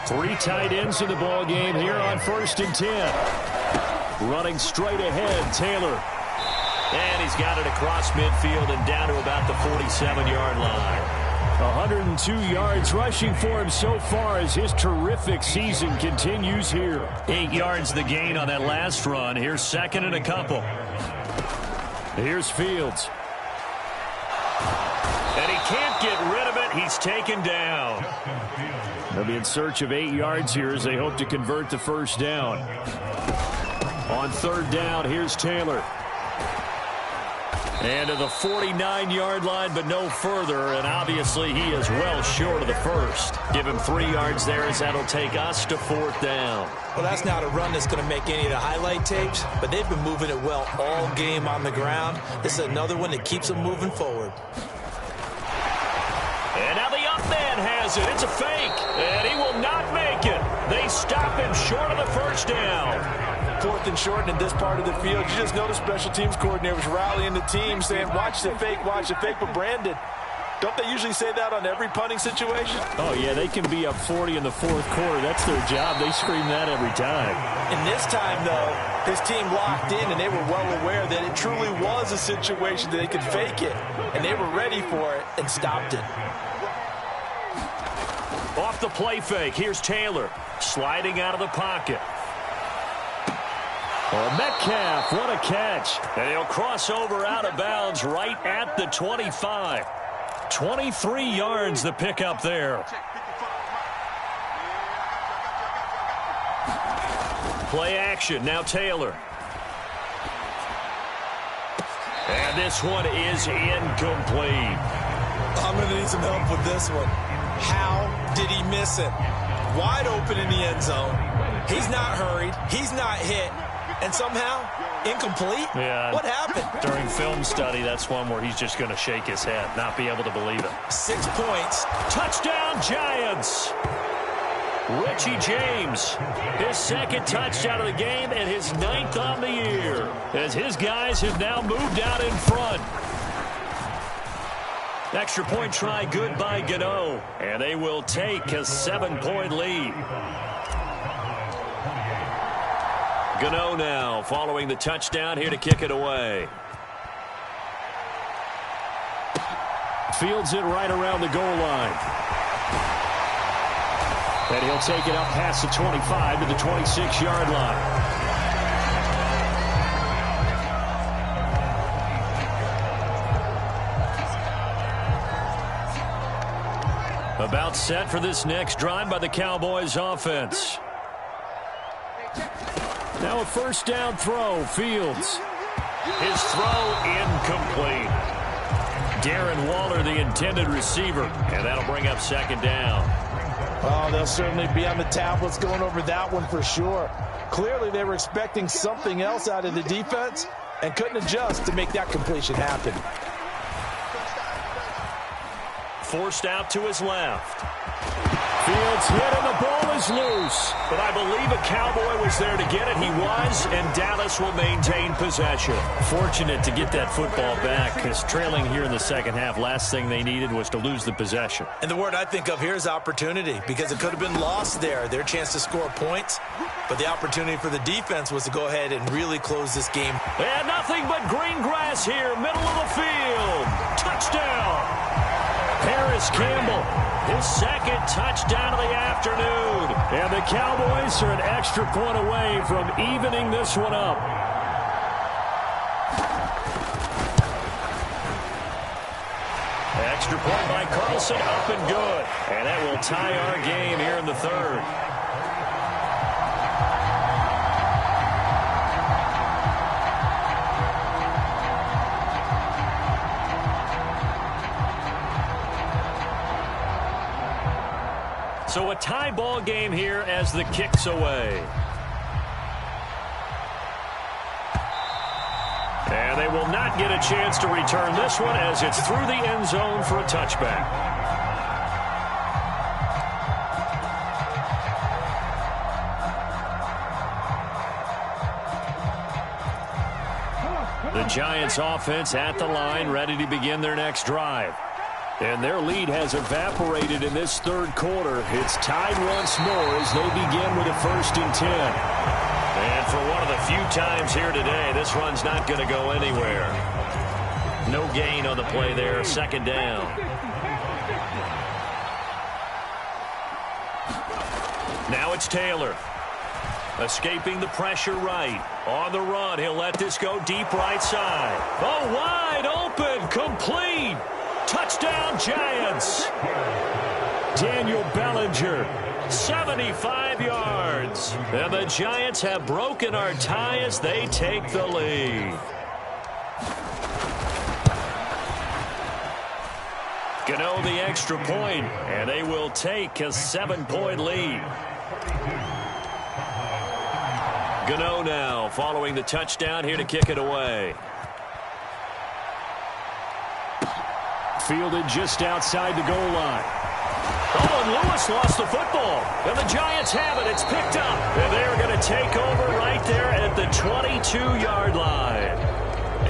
3 tight ends in the ball game here on 1st and 10. Running straight ahead, Taylor. And he's got it across midfield and down to about the 47-yard line. 102 yards rushing for him so far as his terrific season continues here. 8 yards the gain on that last run. Here's second and a couple. Here's Fields. And he can't get rid of it. He's taken down. They'll be in search of 8 yards here as they hope to convert the first down. On third down, here's Taylor. And to the 49-yard line, but no further. And obviously, he is well short of the first. Give him 3 yards there as that'll take us to fourth down. Well, that's not a run that's going to make any of the highlight tapes, but they've been moving it well all game on the ground. This is another one that keeps them moving forward. And now the up man has it. It's a fake. And he will not make it. They stop him short of the first down. Fourth and short, and in this part of the field, you just notice special teams coordinators rallying the team, saying, watch the fake, but Brandon, don't they usually say that on every punting situation? Oh, yeah, they can be up 40 in the fourth quarter. That's their job. They scream that every time. And this time, though, his team locked in, and they were well aware that it truly was a situation that they could fake it, and they were ready for it and stopped it. Off the play fake, here's Taylor, sliding out of the pocket. Oh, Metcalf, what a catch. And he'll cross over out of bounds right at the 25. 23 yards the pickup there. Play action, now Taylor. And this one is incomplete. I'm going to need some help with this one. How did he miss it? Wide open in the end zone. He's not hurried. He's not hit. And somehow, incomplete? Yeah. What happened? During film study, that's one where he's just going to shake his head, not be able to believe it. 6 points. Touchdown, Giants! Richie James, his second touchdown of the game and his 9th on the year, as his guys have now moved out in front. Extra point try good by Gano, and they will take a 7-point lead. Gano now following the touchdown here to kick it away. Fields it right around the goal line. And he'll take it up past the 25 to the 26-yard line. About set for this next drive by the Cowboys offense. Now a first down throw, Fields. His throw incomplete. Darren Waller, the intended receiver, and that'll bring up second down. Oh, they'll certainly be on the tablets going over that one for sure. Clearly, they were expecting something else out of the defense and couldn't adjust to make that completion happen. Forced out to his left. Fields hit and the ball is loose. But I believe a Cowboy was there to get it. He was, and Dallas will maintain possession. Fortunate to get that football back, because trailing here in the second half, last thing they needed was to lose the possession. And the word I think of here is opportunity, because it could have been lost there, their chance to score points. But the opportunity for the defense was to go ahead and really close this game. And nothing but green grass here, middle of the field. Touchdown. Harris Campbell, his second touchdown of the afternoon. And the Cowboys are an extra point away from evening this one up. Extra point by Carlson, up and good. And that will tie our game here in the third. So a tie ball game here as the kick's away. And they will not get a chance to return this one as it's through the end zone for a touchback. The Giants offense at the line, ready to begin their next drive. And their lead has evaporated in this third quarter. It's tied once more as they begin with a 1st and 10. And for one of the few times here today, this run's not going to go anywhere. No gain on the play there, second down. Now it's Taylor. Escaping the pressure right. On the run, he'll let this go deep right side. Oh, wide open, complete. Touchdown, Giants. Daniel Bellinger, 75 yards. And the Giants have broken our tie as they take the lead. Gano the extra point, and they will take a 7-point lead. Gano now following the touchdown here to kick it away. Fielded just outside the goal line. Oh, and Lewis lost the football. And the Giants have it. It's picked up. And they're going to take over right there at the 22-yard line.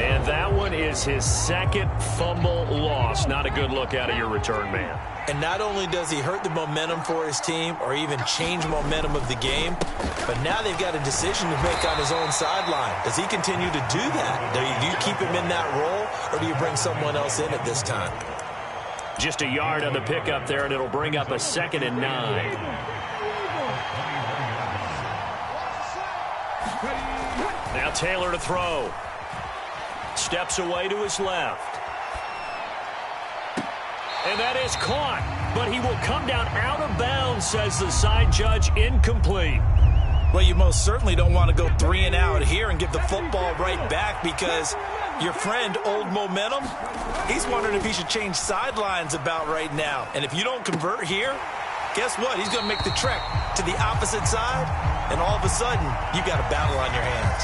And that one is his second fumble loss. Not a good look out of your return man. And not only does he hurt the momentum for his team or even change momentum of the game, but now they've got a decision to make on his own sideline. Does he continue to do that? Do you keep him in that role, or do you bring someone else in at this time? Just a yard on the pickup there, and it'll bring up a 2nd and 9. Now Taylor to throw. Steps away to his left. And that is caught, but he will come down out of bounds, says the side judge, incomplete. Well, you most certainly don't want to go 3 and out here and give the football right back, because your friend, Old Momentum, he's wondering if he should change sidelines about right now. And if you don't convert here, guess what? He's going to make the trek to the opposite side, and all of a sudden, you got a battle on your hands.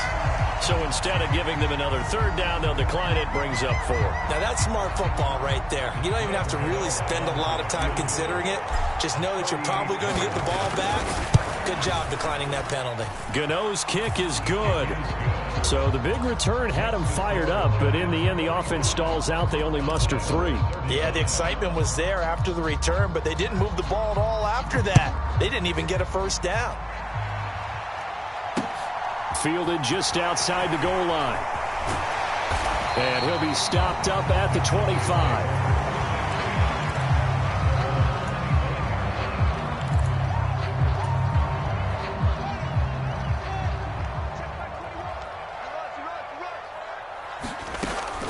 So instead of giving them another 3rd down, they'll decline it, brings up 4. Now, that's smart football right there. You don't even have to really spend a lot of time considering it. Just know that you're probably going to get the ball back. Good job declining that penalty. Gano's kick is good. So the big return had him fired up, but in the end, the offense stalls out. They only muster 3. Yeah, the excitement was there after the return, but they didn't move the ball at all after that. They didn't even get a 1st down. Fielded just outside the goal line. And he'll be stopped up at the 25.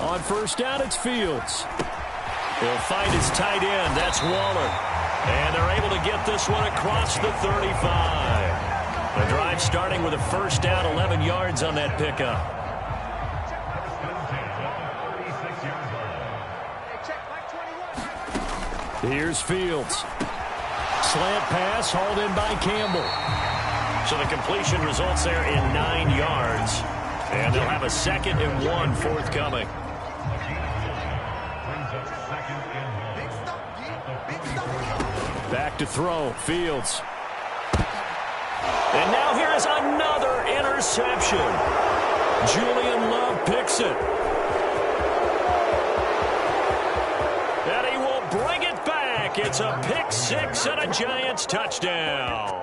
On 1st down, it's Fields. He'll find his tight end. That's Waller. And they're able to get this one across the 35. The drive starting with a 1st down, 11 yards on that pickup. Here's Fields. Slant pass hauled in by Campbell. So the completion results there in 9 yards. And they'll have a 2nd and 1 forthcoming. Back to throw. Fields. And now here is another interception. Julian Love picks it. And he will bring it back. It's a pick 6 and a Giants touchdown.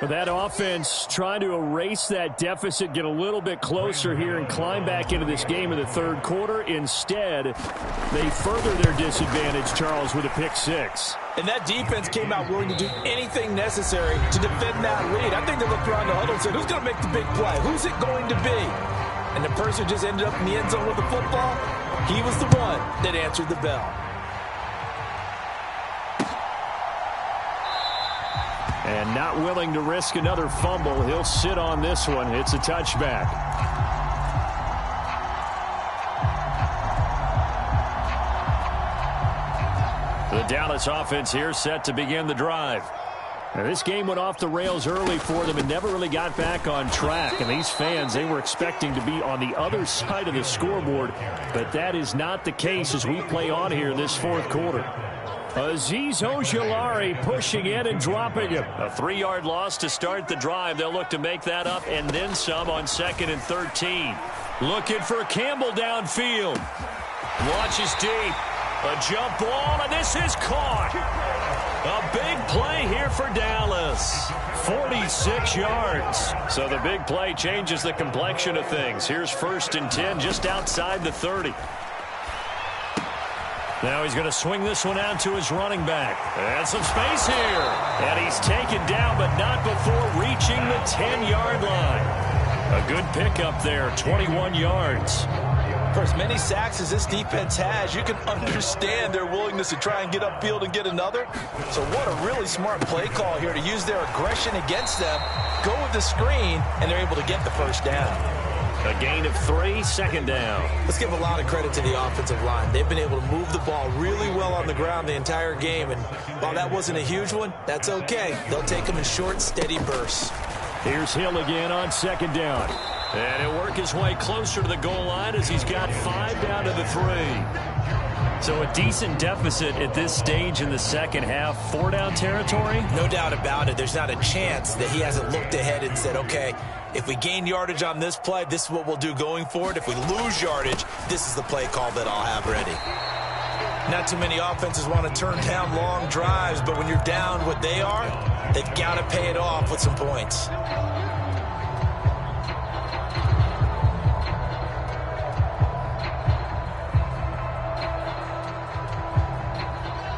That offense trying to erase that deficit, get a little bit closer here and climb back into this game in the 3rd quarter. Instead, they further their disadvantage, Charles, with a pick 6. And that defense came out willing to do anything necessary to defend that lead. I think they looked around the huddle and said, who's going to make the big play? Who's it going to be? And the person who just ended up in the end zone with the football, he was the one that answered the bell. And not willing to risk another fumble. He'll sit on this one. It's a touchback. The Dallas offense here set to begin the drive. Now, this game went off the rails early for them and never really got back on track. And these fans, they were expecting to be on the other side of the scoreboard. But that is not the case as we play on here in this 4th quarter. Azeez Ojulari pushing in and dropping him. A 3-yard loss to start the drive. They'll look to make that up and then some on 2nd and 13. Looking for Campbell downfield. Launches deep. A jump ball, and this is caught. A big play here for Dallas. 46 yards. So the big play changes the complexion of things. Here's 1st and 10 just outside the 30. Now he's going to swing this one out to his running back. And some space here. And he's taken down, but not before reaching the 10-yard line. A good pickup there, 21 yards. For as many sacks as this defense has, you can understand their willingness to try and get upfield and get another. So what a really smart play call here to use their aggression against them, go with the screen, and they're able to get the first down. A gain of 3, 2nd down. Let's give a lot of credit to the offensive line. They've been able to move the ball really well on the ground the entire game. And while that wasn't a huge one, that's okay. They'll take them in short, steady bursts. Here's Hill again on 2nd down. And he'll work his way closer to the goal line as he's got 5 down to the 3. So a decent deficit at this stage in the second half. 4-down territory? No doubt about it. There's not a chance that he hasn't looked ahead and said, okay, if we gain yardage on this play, this is what we'll do going forward. If we lose yardage, this is the play call that I'll have ready. Not too many offenses want to turn down long drives, but when you're down what they are, they've got to pay it off with some points.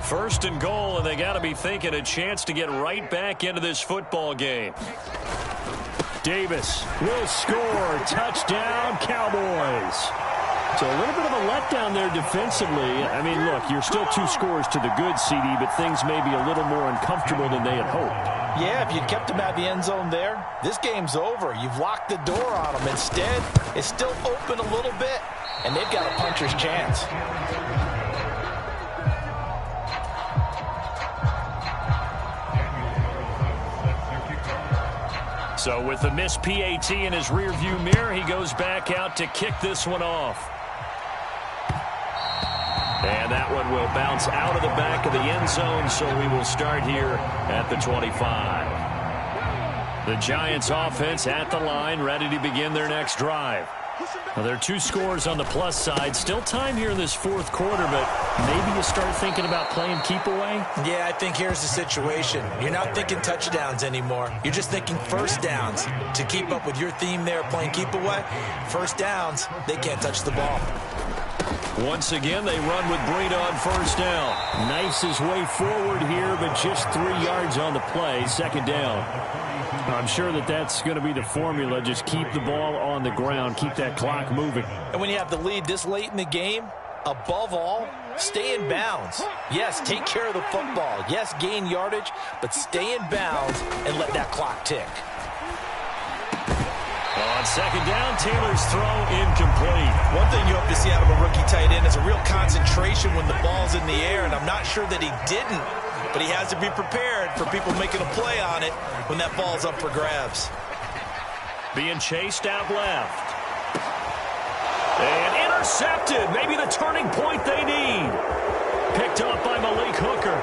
First and goal, and they got to be thinking a chance to get right back into this football game. Davis will score. Touchdown, Cowboys. So a little bit of a letdown there defensively. I mean, look, you're still 2 scores to the good, CD, but things may be a little more uncomfortable than they had hoped. Yeah, if you'd kept them out of the end zone there, this game's over. You've locked the door on them. Instead, it's still open a little bit, and they've got a puncher's chance. So with the missed PAT in his rearview mirror, he goes back out to kick this one off. And that one will bounce out of the back of the end zone, so we will start here at the 25. The Giants offense at the line, ready to begin their next drive. Well, there are 2 scores on the plus side. Still time here in this 4th quarter, but maybe you start thinking about playing keep away? Yeah, I think here's the situation. You're not thinking touchdowns anymore. You're just thinking first downs. To keep up with your theme there, playing keep away, first downs, they can't touch the ball. Once again, they run with Breida on 1st down. Knifes his way forward here, but just 3 yards on the play. 2nd down. I'm sure that that's going to be the formula. Just keep the ball on the ground. Keep that clock moving. And when you have the lead this late in the game, above all, stay in bounds. Yes, take care of the football. Yes, gain yardage, but stay in bounds and let that clock tick. On 2nd down, Taylor's throw incomplete. One thing you hope to see out of a rookie tight end is a real concentration when the ball's in the air, and I'm not sure that he didn't, but he has to be prepared for people making a play on it when that ball's up for grabs. Being chased out left. And intercepted. Maybe the turning point they need. Picked up by Malik Hooker.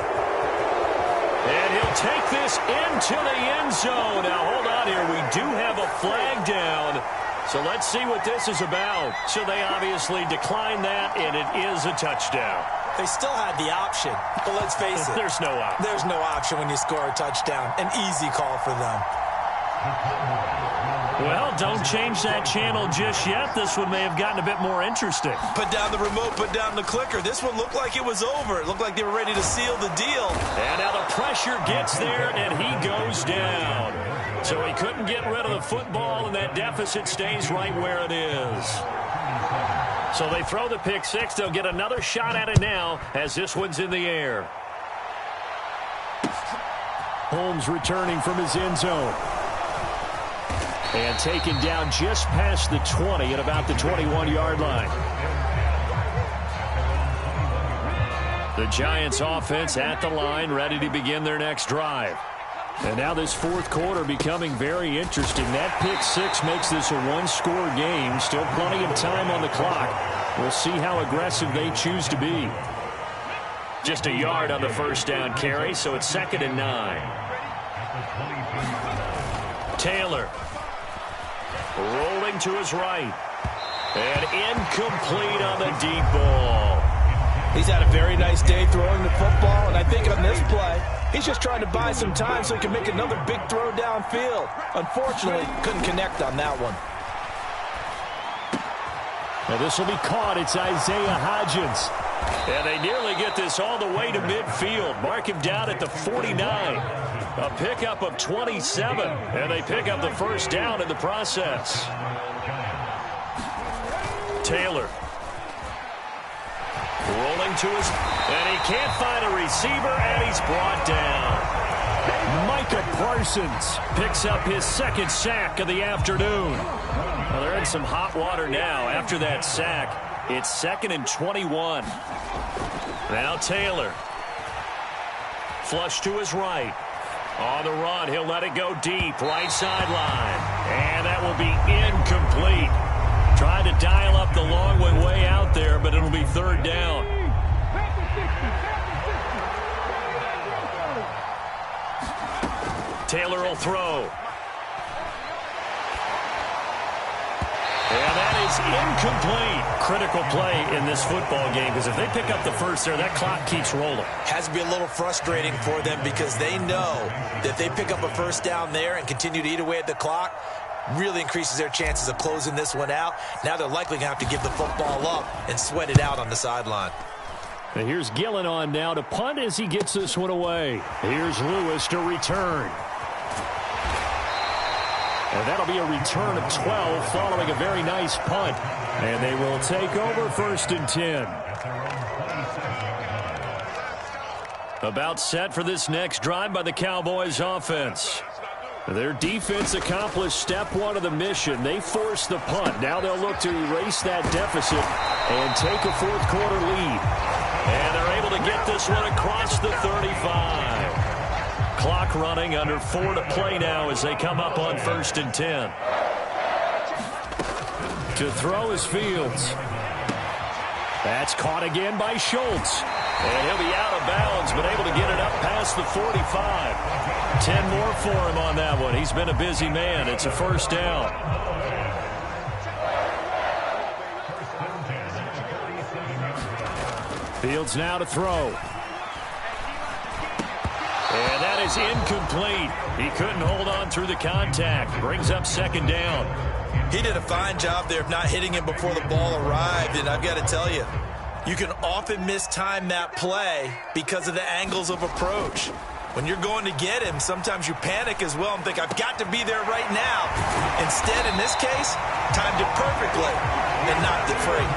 And he'll take this into the end zone. Now, hold on here. We do have a flag down. So let's see what this is about. So they obviously declined that, and it is a touchdown. They still had the option, but let's face it. There's no option. There's no option when you score a touchdown. An easy call for them. Well, don't change that channel just yet. This one may have gotten a bit more interesting. Put down the remote, put down the clicker. This one looked like it was over. It looked like they were ready to seal the deal. And now the pressure gets there, and he goes down. So he couldn't get rid of the football, and that deficit stays right where it is. So they throw the pick 6. They'll get another shot at it now as this one's in the air. Holmes returning from his end zone. And taken down just past the 20 at about the 21-yard line. The Giants offense at the line, ready to begin their next drive. And now this 4th quarter becoming very interesting. That pick 6 makes this a 1-score game. Still plenty of time on the clock. We'll see how aggressive they choose to be. Just a yard on the 1st down carry, so it's 2nd and 9. Taylor. Rolling to his right. And incomplete on the deep ball. He's had a very nice day throwing the football, and I think on this play, He's just trying to buy some time so he can make another big throw downfield. Unfortunately, couldn't connect on that one. Now this will be caught. It's Isaiah Hodgins. And they nearly get this all the way to midfield. Mark him down at the 49. A pickup of 27. And they pick up the first down in the process. Taylor. Rolling to his, and he can't find a receiver, and he's brought down. Micah Parsons picks up his second sack of the afternoon. Well, they're in some hot water now. After that sack, it's 2nd and 21. Now Taylor. Flush to his right. On the run, he'll let it go deep, right sideline. And that will be incomplete. Tried to dial up the long one way out there, but it'll be 3rd down. Taylor will throw. And that is incomplete. Critical play in this football game, because if they pick up the first there, that clock keeps rolling. Has to be a little frustrating for them because they know that if they pick up a first down there and continue to eat away at the clock, really increases their chances of closing this one out. Now they're likely going to have to give the football up and sweat it out on the sideline. And here's Gillen on now to punt as he gets this one away. Here's Lewis to return. And that'll be a return of 12 following a very nice punt. And they will take over 1st and 10. About set for this next drive by the Cowboys offense. Their defense accomplished step 1 of the mission. They forced the punt. Now they'll look to erase that deficit and take a 4th quarter lead. And they're able to get this one across the 35. Clock running, under 4 to play now as they come up on 1st and 10. To throw is Fields. That's caught again by Schultz. And he'll be out of bounds, but able to get it up past the 45. 10 more for him on that one. He's been a busy man. It's a 1st down. Fields now to throw. And that is incomplete. He couldn't hold on through the contact. Brings up 2nd down. He did a fine job there of not hitting him before the ball arrived, and I've got to tell you, you can often mistime that play because of the angles of approach. When you're going to get him, sometimes you panic as well and think, I've got to be there right now. Instead, in this case, timed it perfectly and knocked it free.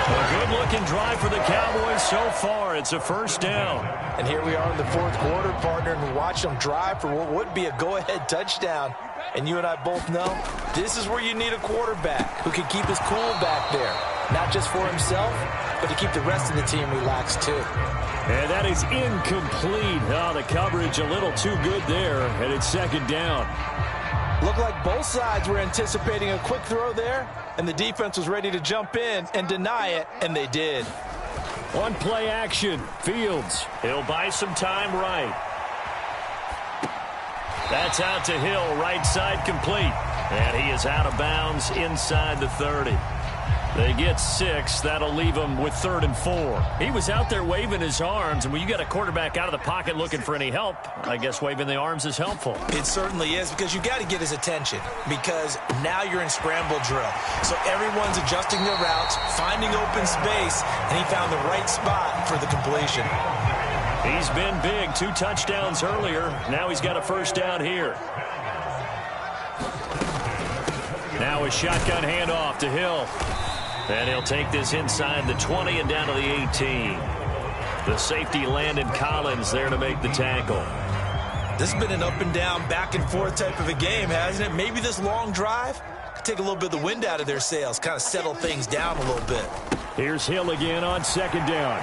A good-looking drive for the Cowboys so far. It's a 1st down. And here we are in the 4th quarter, partner, and we watch them drive for what would be a go-ahead touchdown. And you and I both know this is where you need a quarterback who can keep his cool back there. Not just for himself, but to keep the rest of the team relaxed too. And that is incomplete. Oh, the coverage a little too good there, and it's 2nd down. Looked like both sides were anticipating a quick throw there, and the defense was ready to jump in and deny it, and they did. One play action. Fields. He'll buy some time right. That's out to Hill, right side complete. And he is out of bounds inside the 30. They get 6. That'll leave him with 3rd and 4. He was out there waving his arms, and when you got a quarterback out of the pocket looking for any help, I guess waving the arms is helpful. It certainly is, because you got to get his attention, because now you're in scramble drill. So everyone's adjusting their routes, finding open space, and he found the right spot for the completion. He's been big. 2 touchdowns earlier. Now he's got a 1st down here. Now a shotgun handoff to Hill. And he'll take this inside the 20 and down to the 18. The safety Landon Collins there to make the tackle. This has been an up and down, back and forth type of a game, hasn't it? Maybe this long drive could take a little bit of the wind out of their sails, kind of settle things down a little bit. Here's Hill again on 2nd down.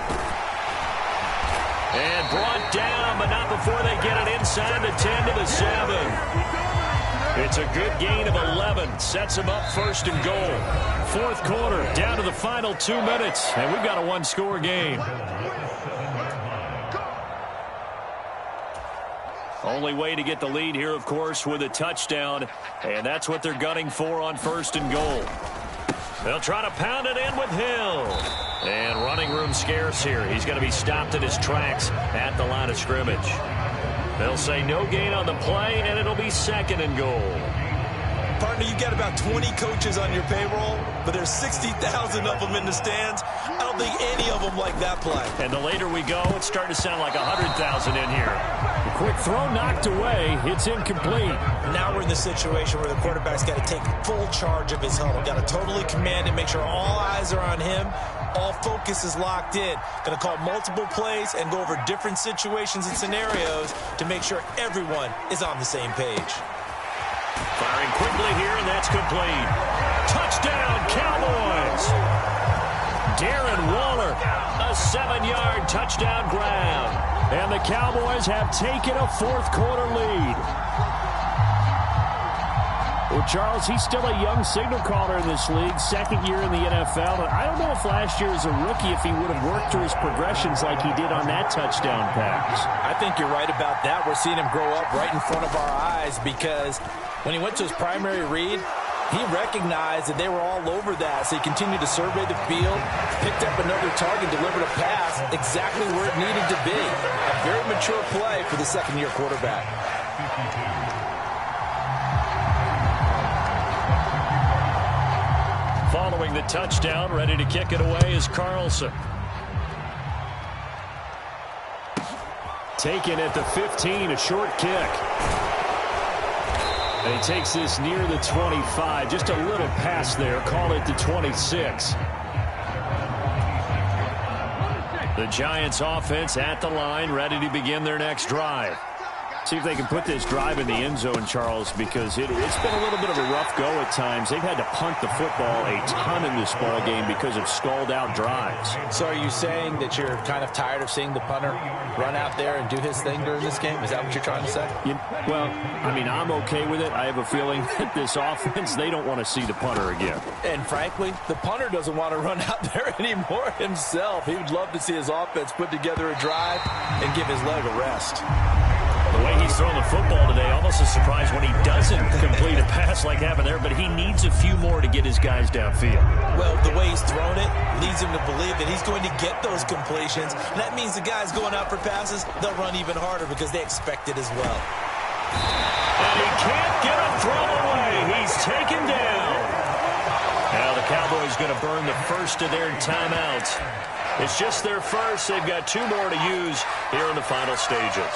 And brought down, but not before they get it inside the 10 to the 7. It's a good gain of 11. Sets him up 1st and goal. 4th quarter, down to the final 2 minutes, and we've got a 1-score game. Only way to get the lead here, of course, with a touchdown, and that's what they're gunning for on 1st and goal. They'll try to pound it in with Hill. And running room scarce here. He's going to be stopped in his tracks at the line of scrimmage. They'll say no gain on the play, and it'll be 2nd and goal. Partner, you got about 20 coaches on your payroll, but there's 60,000 of them in the stands. I don't think any of them like that play. And the later we go, it's starting to sound like 100,000 in here. The quick throw knocked away. It's incomplete. Now we're in the situation where the quarterback's got to take full charge of his huddle. Got to totally command it, make sure all eyes are on him. All focus is locked in. Going to call multiple plays and go over different situations and scenarios to make sure everyone is on the same page. Firing quickly here, and that's complete. Touchdown, Cowboys! Darren Waller, a 7-yard touchdown grab. And the Cowboys have taken a 4th quarter lead. Well, Charles, he's still a young signal caller in this league, 2nd year in the NFL. And I don't know if last year as a rookie if he would have worked through his progressions like he did on that touchdown pass. I think you're right about that. We're seeing him grow up right in front of our eyes because when he went to his primary read, he recognized that they were all over that, so he continued to survey the field, picked up another target, delivered a pass exactly where it needed to be. A very mature play for the 2nd-year quarterback. Following the touchdown, ready to kick it away is Carlson. Taken at the 15, a short kick. And he takes this near the 25. Just a little pass there. Call it the 26. The Giants offense at the line, ready to begin their next drive. See if they can put this drive in the end zone, Charles, because it's been a little bit of a rough go at times. They've had to punt the football a ton in this ball game because of stalled-out drives. So are you saying that you're kind of tired of seeing the punter run out there and do his thing during this game? Is that what you're trying to say? Well, I mean, I'm okay with it. I have a feeling that this offense, they don't want to see the punter again. And frankly, the punter doesn't want to run out there anymore himself. He would love to see his offense put together a drive and give his leg a rest. The way he's throwing the football today, almost a surprise when he doesn't complete a pass like happened there, but he needs a few more to get his guys downfield. Well, the way he's thrown it leads him to believe that he's going to get those completions. And that means the guys going out for passes, they'll run even harder because they expect it as well. And he can't get a throw away. He's taken down. Now the Cowboys going to burn the first of their timeouts. It's just their first. They've got 2 more to use here in the final stages.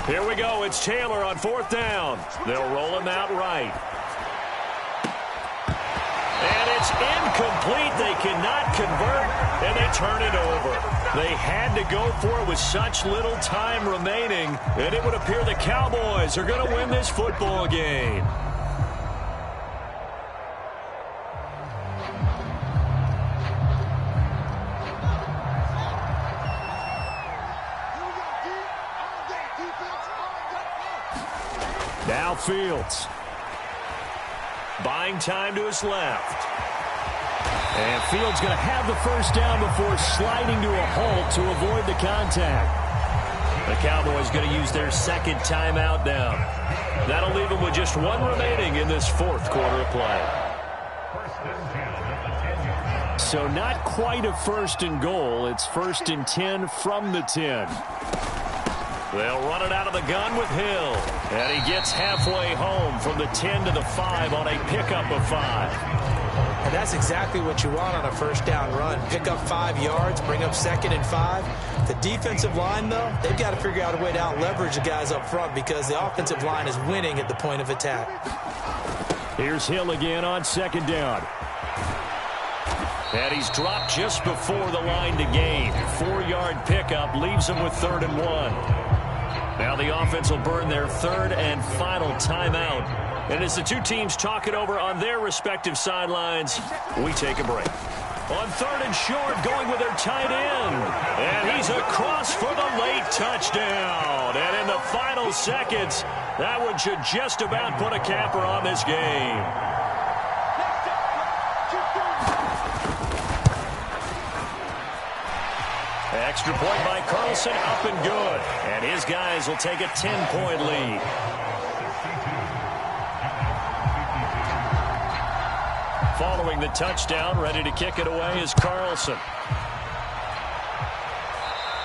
Here we go. It's Taylor on 4th down. They'll roll him out right. And it's incomplete. They cannot convert, and they turn it over. They had to go for it with such little time remaining, and it would appear the Cowboys are going to win this football game. Now Fields. Buying time to his left. And Fields going to have the first down before sliding to a halt to avoid the contact. The Cowboys going to use their 2nd timeout now. That'll leave them with just 1 remaining in this 4th quarter of play. So not quite a 1st and goal. It's 1st and 10 from the 10. They'll run it out of the gun with Hill. And he gets halfway home from the 10 to the 5 on a pickup of 5. And that's exactly what you want on a 1st down run. Pick up 5 yards, bring up 2nd and 5. The defensive line, though, they've got to figure out a way to out-leverage the guys up front because the offensive line is winning at the point of attack. Here's Hill again on 2nd down. And he's dropped just before the line to gain. 4-yard pickup leaves him with 3rd and 1. Now the offense will burn their 3rd and final timeout. And as the 2 teams talk it over on their respective sidelines, we take a break. On 3rd and short, going with their tight end. And he's across for the late touchdown. And in the final seconds, that one should just about put a capper on this game. Extra point by Carlson, up and good. And his guys will take a 10-point lead. Following the touchdown, ready to kick it away is Carlson.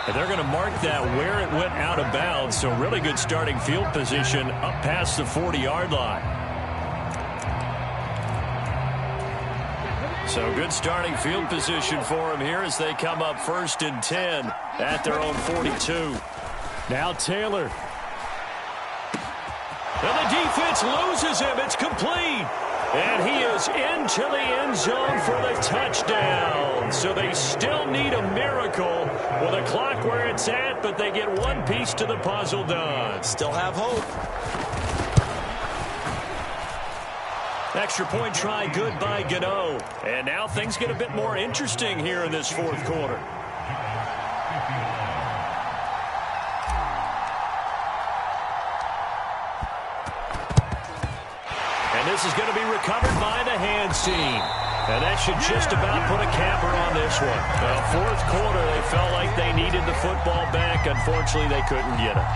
And they're going to mark that where it went out of bounds, so really good starting field position up past the 40-yard line. So good starting field position for him here as they come up 1st and 10 at their own 42. Now Taylor. And the defense loses him. It's complete. And he is into the end zone for the touchdown. So they still need a miracle with a clock where it's at, but they get one piece to the puzzle done. Still have hope. Extra point try good by Gano. And now things get a bit more interesting here in this 4th quarter. This is going to be recovered by the hands team. And that should just about put a capper on this one. 4th quarter, they felt like they needed the football back. Unfortunately, they couldn't get it.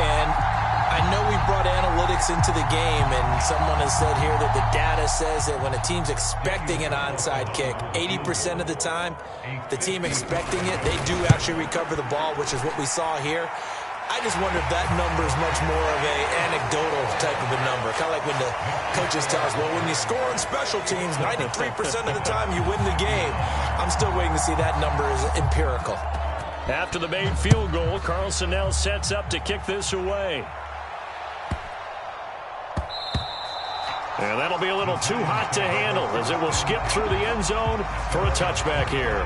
And I know we brought analytics into the game, and someone has said here that the data says that when a team's expecting an onside kick, 80% of the time, the team expecting it, they do actually recover the ball, which is what we saw here. I just wonder if that number is much more of an anecdotal type of a number. Kind of like when the coaches tell us, well, when you score on special teams, 93% of the time you win the game. I'm still waiting to see that number is empirical. After the made field goal, Carlson now sets up to kick this away. And that'll be a little too hot to handle as it will skip through the end zone for a touchback here.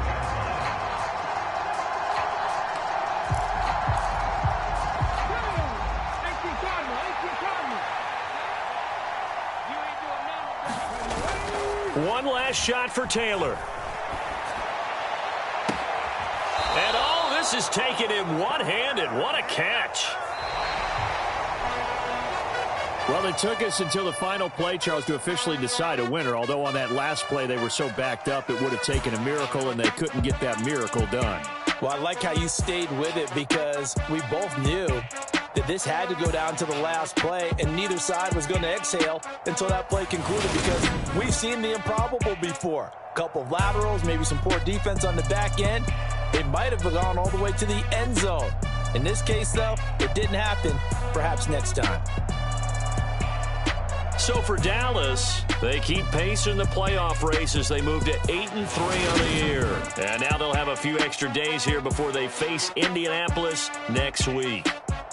One last shot for Taylor. And all this is taken in one-handed. What a catch. Well, it took us until the final play, Charles, to officially decide a winner. Although on that last play they were so backed up it would have taken a miracle, and they couldn't get that miracle done. Well, I like how you stayed with it because we both knew that this had to go down to the last play, and neither side was going to exhale until that play concluded because we've seen the improbable before. A couple of laterals, maybe some poor defense on the back end. They might have gone all the way to the end zone. In this case, though, it didn't happen. Perhaps next time. So for Dallas, they keep pace in the playoff race as they move to 8-3 on the year. And now they'll have a few extra days here before they face Indianapolis next week.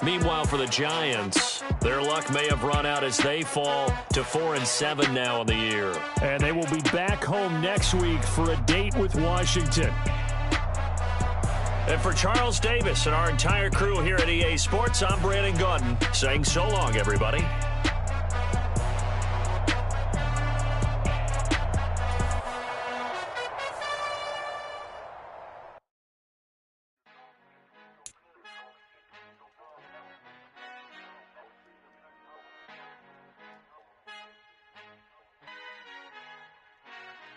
Meanwhile, for the Giants, their luck may have run out as they fall to 4-7 now in the year. And they will be back home next week for a date with Washington. And for Charles Davis and our entire crew here at EA Sports, I'm Brandon Gordon saying so long, everybody.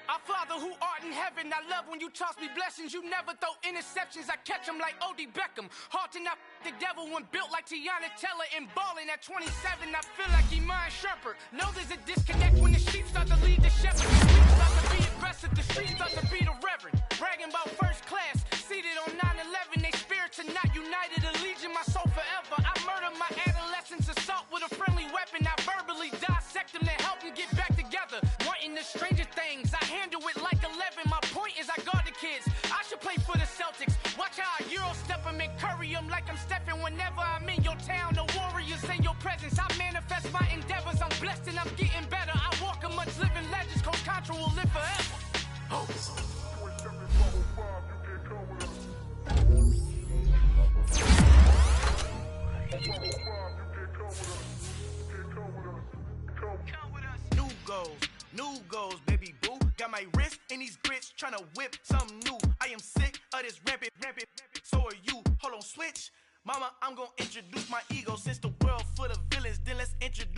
Our Father who art in heaven, I love when you toss me blessings. You never throw interceptions, I catch them like O.D. Beckham. Hard to not the devil when built like Tiana Teller and balling at 27. I feel like Iman Shumpert. Know there's a disconnect when the sheep start to lead the shepherd. The streets start to be aggressive, the streets start to be the reverend. Bragging about first class, seated on 9/11. They spirits are not united, a legion, my soul forever. I murder my adolescence, assault with a friendly weapon. I verbally dissect them to help them get back together. Wanting the stranger things, I handle it like 11. My point is I guard the kids. I should play for the Celtics. Watch how I Euro step them and curry them like I'm stepping. Whenever I'm in your town, the Warriors in your presence. I manifest my endeavors. I'm blessed and I'm getting better. I walk amongst living legends. Coach Contra will live forever. Oh. New goals, baby boo. Got my wrist in these grits, tryna whip something new. I am sick of this rampant. So are you. Hold on, switch. Mama, I'm gonna introduce my ego. Since the world full of villains, then let's introduce